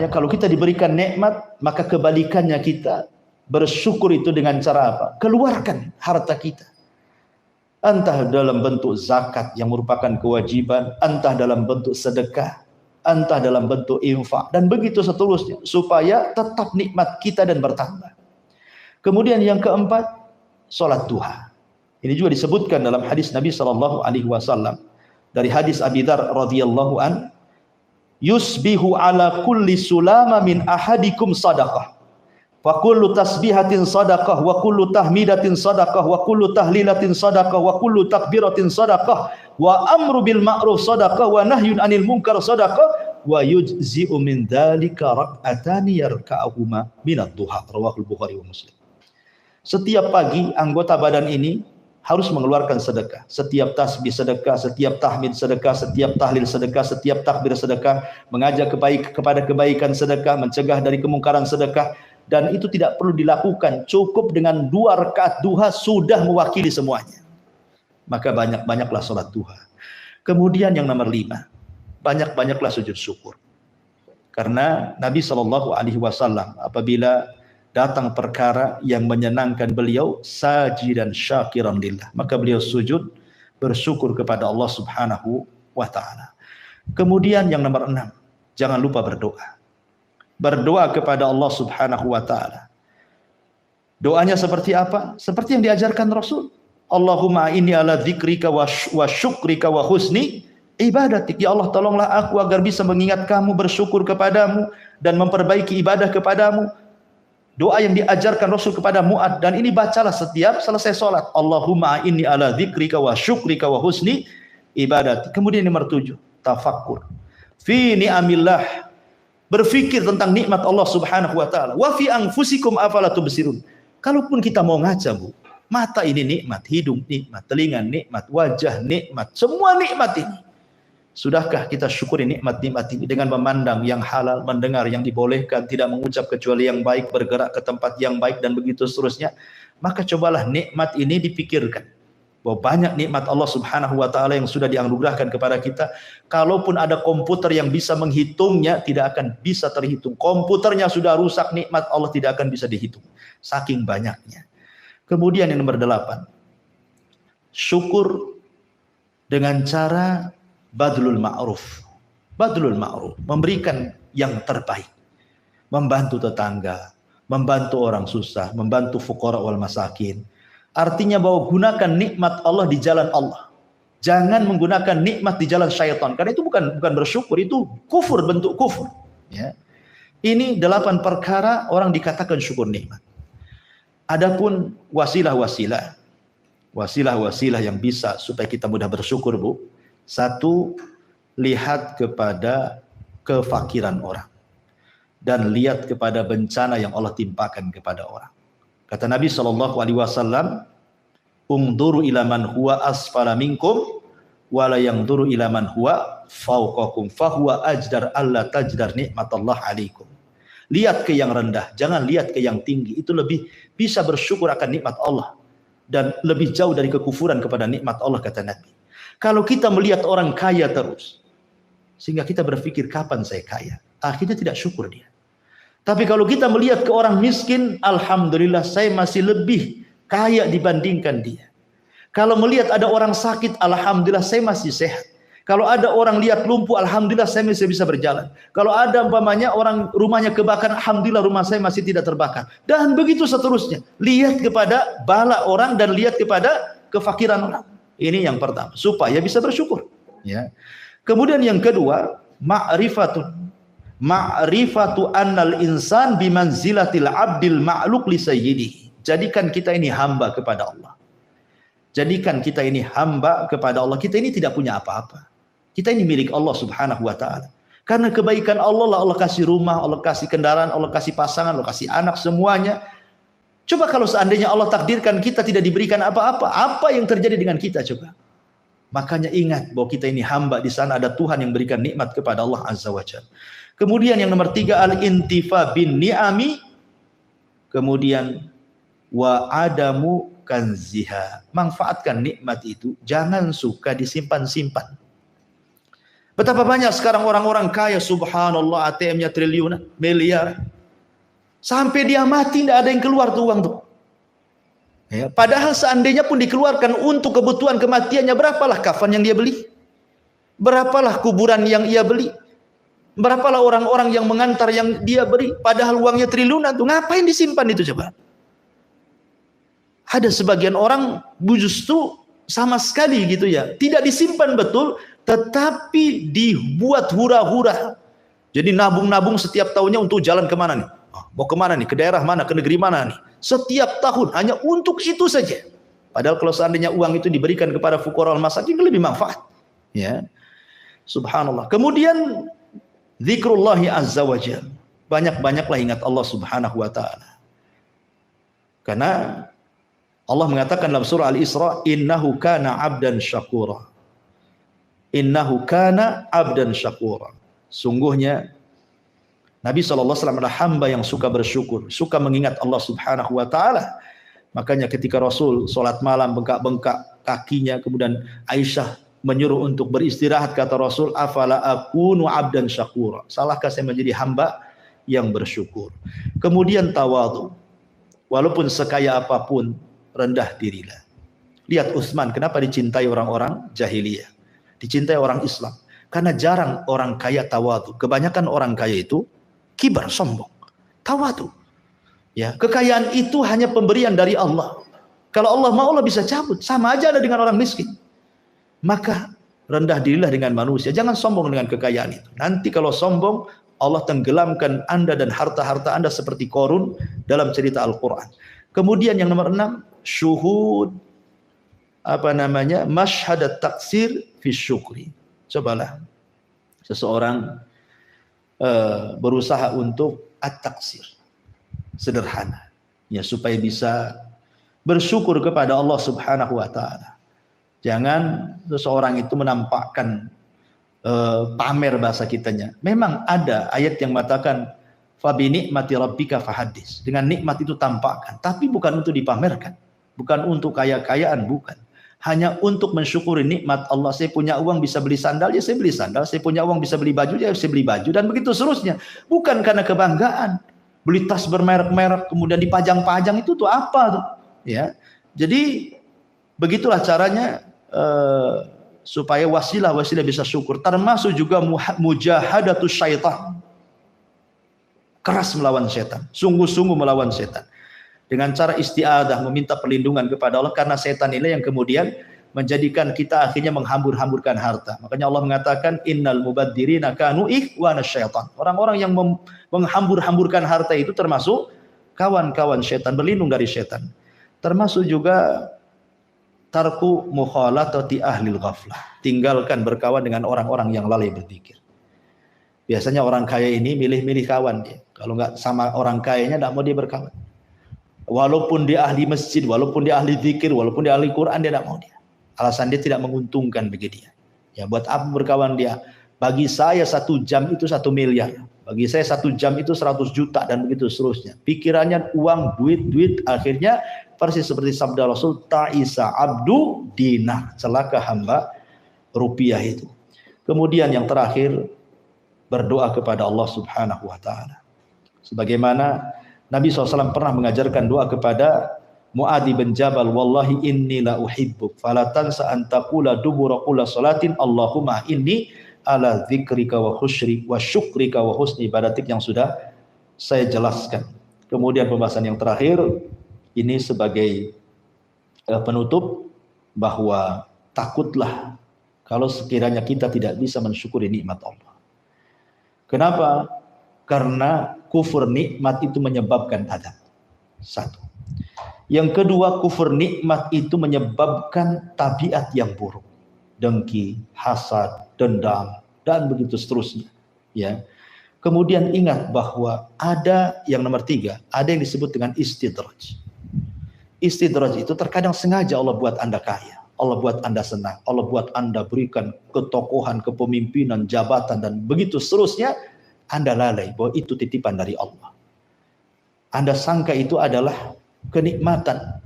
kalau kita diberikan nikmat, maka kebalikannya kita bersyukur itu dengan cara apa? Keluarkan harta kita. Entah dalam bentuk zakat yang merupakan kewajiban, entah dalam bentuk sedekah, entah dalam bentuk infak, dan begitu seterusnya, supaya tetap nikmat kita dan bertambah. Kemudian yang keempat, salat duha. Ini juga disebutkan dalam hadis Nabi SAW dari hadis Abi Dzar radhiyallahu an, yusbihu ala kulli sulama min ahadikum sadaqah, wa kullu tasbihatin sadaqah, wa kullu tahmidatin sadaqah, wa kullu tahlilatin sadaqah, wa kullu takbiratin sadaqah, wa amru bil ma'ruf sadaqah, wa nahyun anil munkar sadaqah, wa yujzi'u min dzalika rak'atani yarka'uhuma minad duha. Rawahul Bukhari wa Muslim. Setiap pagi anggota badan ini harus mengeluarkan sedekah. Setiap tasbih sedekah, setiap tahmid sedekah, setiap tahlil sedekah, setiap takbir sedekah, mengajak kepada kebaikan sedekah, mencegah dari kemungkaran sedekah, dan itu tidak perlu dilakukan, cukup dengan 2 rakaat duha sudah mewakili semuanya. Maka banyak-banyaklah salat duha. Kemudian yang nomor 5, banyak-banyaklah sujud syukur. Karena Nabi SAW apabila datang perkara yang menyenangkan beliau, sajidan syakiran lillah, maka beliau sujud bersyukur kepada Allah Subhanahu wa taala. Kemudian yang nomor 6, jangan lupa berdoa. Berdoa kepada Allah Subhanahu wa taala. Doanya seperti apa? Seperti yang diajarkan Rasul. Allahumma inni ala dzikrika wa syukrika wa husni ibadatik. Ya Allah, tolonglah aku agar bisa mengingat kamu, bersyukur kepadamu, dan memperbaiki ibadah kepadamu. Doa yang diajarkan Rasul kepada Mu'ad, dan ini bacalah setiap selesai sholat. Allahumma inni ala dzikrika wa syukrika wa husni ibadati. Kemudian nomor 7, tafakkur fi ni'amillah, berfikir tentang nikmat Allah Subhanahu wa taala. Wa fi anfusikum afala tubsirun. Kalaupun kita mau ngaca, Bu, mata ini nikmat, hidung nikmat, telinga nikmat, wajah nikmat, semua nikmat ini. Sudahkah kita syukuri nikmat-nikmat ini dengan memandang yang halal, mendengar yang dibolehkan, tidak mengucap kecuali yang baik, bergerak ke tempat yang baik, dan begitu seterusnya? Maka cobalah nikmat ini dipikirkan. Bahwa banyak nikmat Allah Subhanahu wa taala yang sudah dianugerahkan kepada kita. Kalaupun ada komputer yang bisa menghitungnya, tidak akan bisa terhitung. Komputernya sudah rusak, nikmat Allah tidak akan bisa dihitung. Saking banyaknya. Kemudian yang nomor 8, syukur dengan cara badlul ma'ruf. Badlul ma'ruf, memberikan yang terbaik. Membantu tetangga, membantu orang susah, membantu fuqara wal masakin. Artinya bahwa gunakan nikmat Allah di jalan Allah. Jangan menggunakan nikmat di jalan syaitan. Karena itu bukan bersyukur, itu kufur, bentuk kufur. Ya. Ini 8 perkara orang dikatakan syukur nikmat. Adapun wasilah-wasilah yang bisa supaya kita mudah bersyukur, Bu. 1, lihat kepada kefakiran orang. Dan lihat kepada bencana yang Allah timpakan kepada orang. Kata Nabi SAW, ungduru ila man huwa asfala minkum, wala yangduru ila man huwa fauqakum, fahuwa ajdar alla tajdar nikmatallah alaikum. Lihat ke yang rendah, jangan lihat ke yang tinggi. Itu lebih bisa bersyukur akan nikmat Allah. Dan lebih jauh dari kekufuran kepada nikmat Allah, kata Nabi. Kalau kita melihat orang kaya terus, sehingga kita berpikir kapan saya kaya, akhirnya tidak syukur dia. Tapi kalau kita melihat ke orang miskin, alhamdulillah saya masih lebih kaya dibandingkan dia. Kalau melihat ada orang sakit, alhamdulillah saya masih sehat. Kalau ada orang lihat lumpuh, alhamdulillah saya masih bisa berjalan. Kalau ada umpamanya orang rumahnya kebakar, alhamdulillah rumah saya masih tidak terbakar. Dan begitu seterusnya. Lihat kepada bala orang dan lihat kepada kefakiran orang. Ini yang pertama, supaya bisa bersyukur. Ya. Kemudian yang kedua, ma'rifatu annal insan bimanzilatil abdil ma'luq li sayyidihi. Jadikan kita ini hamba kepada Allah. Jadikan kita ini hamba kepada Allah. Kita ini tidak punya apa-apa. Kita ini milik Allah Subhanahu wa taala. Karena kebaikan Allah lah, Allah kasih rumah, Allah kasih kendaraan, Allah kasih pasangan, Allah kasih anak, semuanya. Coba kalau seandainya Allah takdirkan kita tidak diberikan apa-apa, apa yang terjadi dengan kita coba? Makanya ingat bahwa kita ini hamba, di sana ada Tuhan yang berikan nikmat kepada Allah Azza wa Jalla. Kemudian yang nomor 3, al-intifa bin ni'ami. Kemudian wa adamu kanziha. Manfaatkan nikmat itu, jangan suka disimpan-simpan. Betapa banyak sekarang orang-orang kaya, subhanallah, ATM-nya triliunan, miliar. Sampai dia mati tidak ada yang keluar tuh uang tuh. Ya, padahal seandainya pun dikeluarkan untuk kebutuhan kematiannya, berapalah kafan yang dia beli? Berapalah kuburan yang ia beli? Berapalah orang-orang yang mengantar yang dia beri, padahal uangnya triliunan tuh, ngapain disimpan itu coba? Ada sebagian orang justru sama sekali gitu ya, tidak disimpan betul, tetapi dibuat hura-hura. Jadi nabung-nabung setiap tahunnya untuk jalan kemana nih? Mau kemana nih? Ke daerah mana? Ke negeri mana nih? Setiap tahun hanya untuk itu saja. Padahal kalau seandainya uang itu diberikan kepada fuqara wal masakin lebih manfaat. Ya, subhanallah. Kemudian zikrullahi azza wa jalla. Banyak-banyaklah ingat Allah subhanahu wa ta'ala. Karena Allah mengatakan dalam surah Al-Isra, innahu kana abdan syakura. Innahu kana abdan syakura. Sungguhnya Nabi SAW adalah hamba yang suka bersyukur, suka mengingat Allah subhanahu wa ta'ala. Makanya ketika Rasul sholat malam bengkak-bengkak kakinya, kemudian Aisyah menyuruh untuk beristirahat, kata Rasul, afala akunu abdan syakura. Salahkah saya menjadi hamba yang bersyukur? Kemudian tawadhu. Walaupun sekaya apapun, rendah dirilah. Lihat Utsman, kenapa dicintai orang-orang jahiliyah? Dicintai orang Islam. Karena jarang orang kaya tawadhu. Kebanyakan orang kaya itu kibar, sombong. Tawadhu. Ya, kekayaan itu hanya pemberian dari Allah. Kalau Allah mau, Allah bisa cabut. Sama aja ada dengan orang miskin. Maka rendah dirilah dengan manusia. Jangan sombong dengan kekayaan itu. Nanti kalau sombong, Allah tenggelamkan Anda dan harta-harta Anda seperti Qarun dalam cerita Al-Quran. Kemudian yang nomor 6, syuhud masyhadat taksir fi syukri. Cobalah seseorang berusaha untuk at-taksir, sederhana, ya, supaya bisa bersyukur kepada Allah subhanahu wa ta'ala. Jangan seseorang itu menampakkan pamer bahasa kitanya. Memang ada ayat yang mengatakan fabi ni'mati rabbika fahaddits. Dengan nikmat itu tampakkan, tapi bukan untuk dipamerkan, bukan untuk kaya-kayaan, bukan. Hanya untuk mensyukuri nikmat Allah. Saya punya uang bisa beli sandal, ya saya beli sandal. Saya punya uang bisa beli baju, ya saya beli baju, dan begitu seterusnya. Bukan karena kebanggaan. Beli tas bermerek-merek kemudian dipajang-pajang, itu tuh apa tuh? Ya. Jadi begitulah caranya supaya wasilah-wasilah bisa syukur. Termasuk juga mujahadatus syaitan. Keras melawan setan, sungguh-sungguh melawan setan. Dengan cara isti'adah, meminta perlindungan kepada Allah, karena setan ini yang kemudian menjadikan kita akhirnya menghambur-hamburkan harta. Makanya Allah mengatakan innal mubadzirina kanu ikhwana syaitan. Orang-orang yang menghambur-hamburkan harta itu termasuk kawan-kawan setan, berlindung dari setan. Termasuk juga tarku mukhalatati ahlil ghaflah. Tinggalkan berkawan dengan orang-orang yang lalai berzikir. Biasanya orang kaya ini milih-milih kawan dia. Kalau nggak sama orang kayanya, nggak mau dia berkawan. Walaupun dia ahli masjid, walaupun dia ahli zikir, walaupun dia ahli Quran, dia tidak mau dia. Alasan dia tidak menguntungkan bagi dia. Ya, buat apa berkawan dia? Bagi saya 1 jam itu 1 miliar. Bagi saya 1 jam itu 100 juta dan begitu seterusnya. Pikirannya uang, duit, akhirnya persis seperti sabda Rasul, ta'isa abdu dinar. Celaka hamba rupiah itu. Kemudian yang terakhir, berdoa kepada Allah subhanahu wa ta'ala. Sebagaimana Nabi SAW pernah mengajarkan doa kepada Mu'adz bin Jabal, wallahi inni la uhibbuk fala tansa an taqula dubura kulli salatin Allahumma inni ala dzikrika wa syukrika wa husni ibadatik, yang sudah saya jelaskan. Kemudian pembahasan yang terakhir ini sebagai penutup, bahwa takutlah kalau sekiranya kita tidak bisa mensyukuri nikmat Allah. Kenapa? Karena kufur nikmat itu menyebabkan adab. 1. Yang kedua, kufur nikmat itu menyebabkan tabiat yang buruk. Dengki, hasad, dendam, dan begitu seterusnya. Ya. Kemudian ingat bahwa ada yang nomor 3, ada yang disebut dengan istidraj. Istidraj itu terkadang sengaja Allah buat Anda kaya, Allah buat Anda senang, Allah buat Anda berikan ketokohan, kepemimpinan, jabatan, dan begitu seterusnya. Anda lalai bahwa itu titipan dari Allah. Anda sangka itu adalah kenikmatan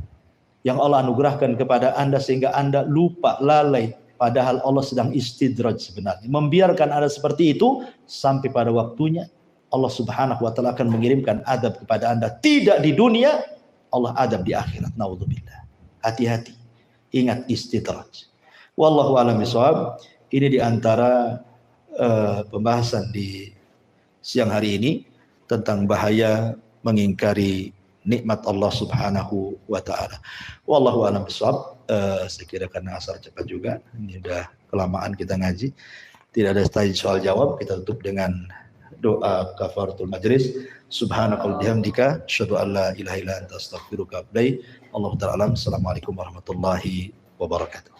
yang Allah anugerahkan kepada Anda, sehingga Anda lupa, lalai, padahal Allah sedang istidraj sebenarnya. Membiarkan Anda seperti itu sampai pada waktunya Allah subhanahu wa ta'ala akan mengirimkan adab kepada Anda. Tidak di dunia, Allah adab di akhirat. Naudzubillah. Hati-hati. Ingat istidraj. Wallahu a'lam bishawab. Ini di antara pembahasan di siang hari ini tentang bahaya mengingkari nikmat Allah Subhanahu wa taala. Wallahu a'lam bishawab. Saya kira karena asar cepat juga, ini udah kelamaan kita ngaji. Tidak ada tanya soal jawab, kita tutup dengan doa kafaratul majlis. Subhanakallahumma bihamdika asyhadu an la ilaha illa anta astaghfiruka wa atubu ilaik. Allahu ta'ala alam. Assalamualaikum warahmatullahi wabarakatuh.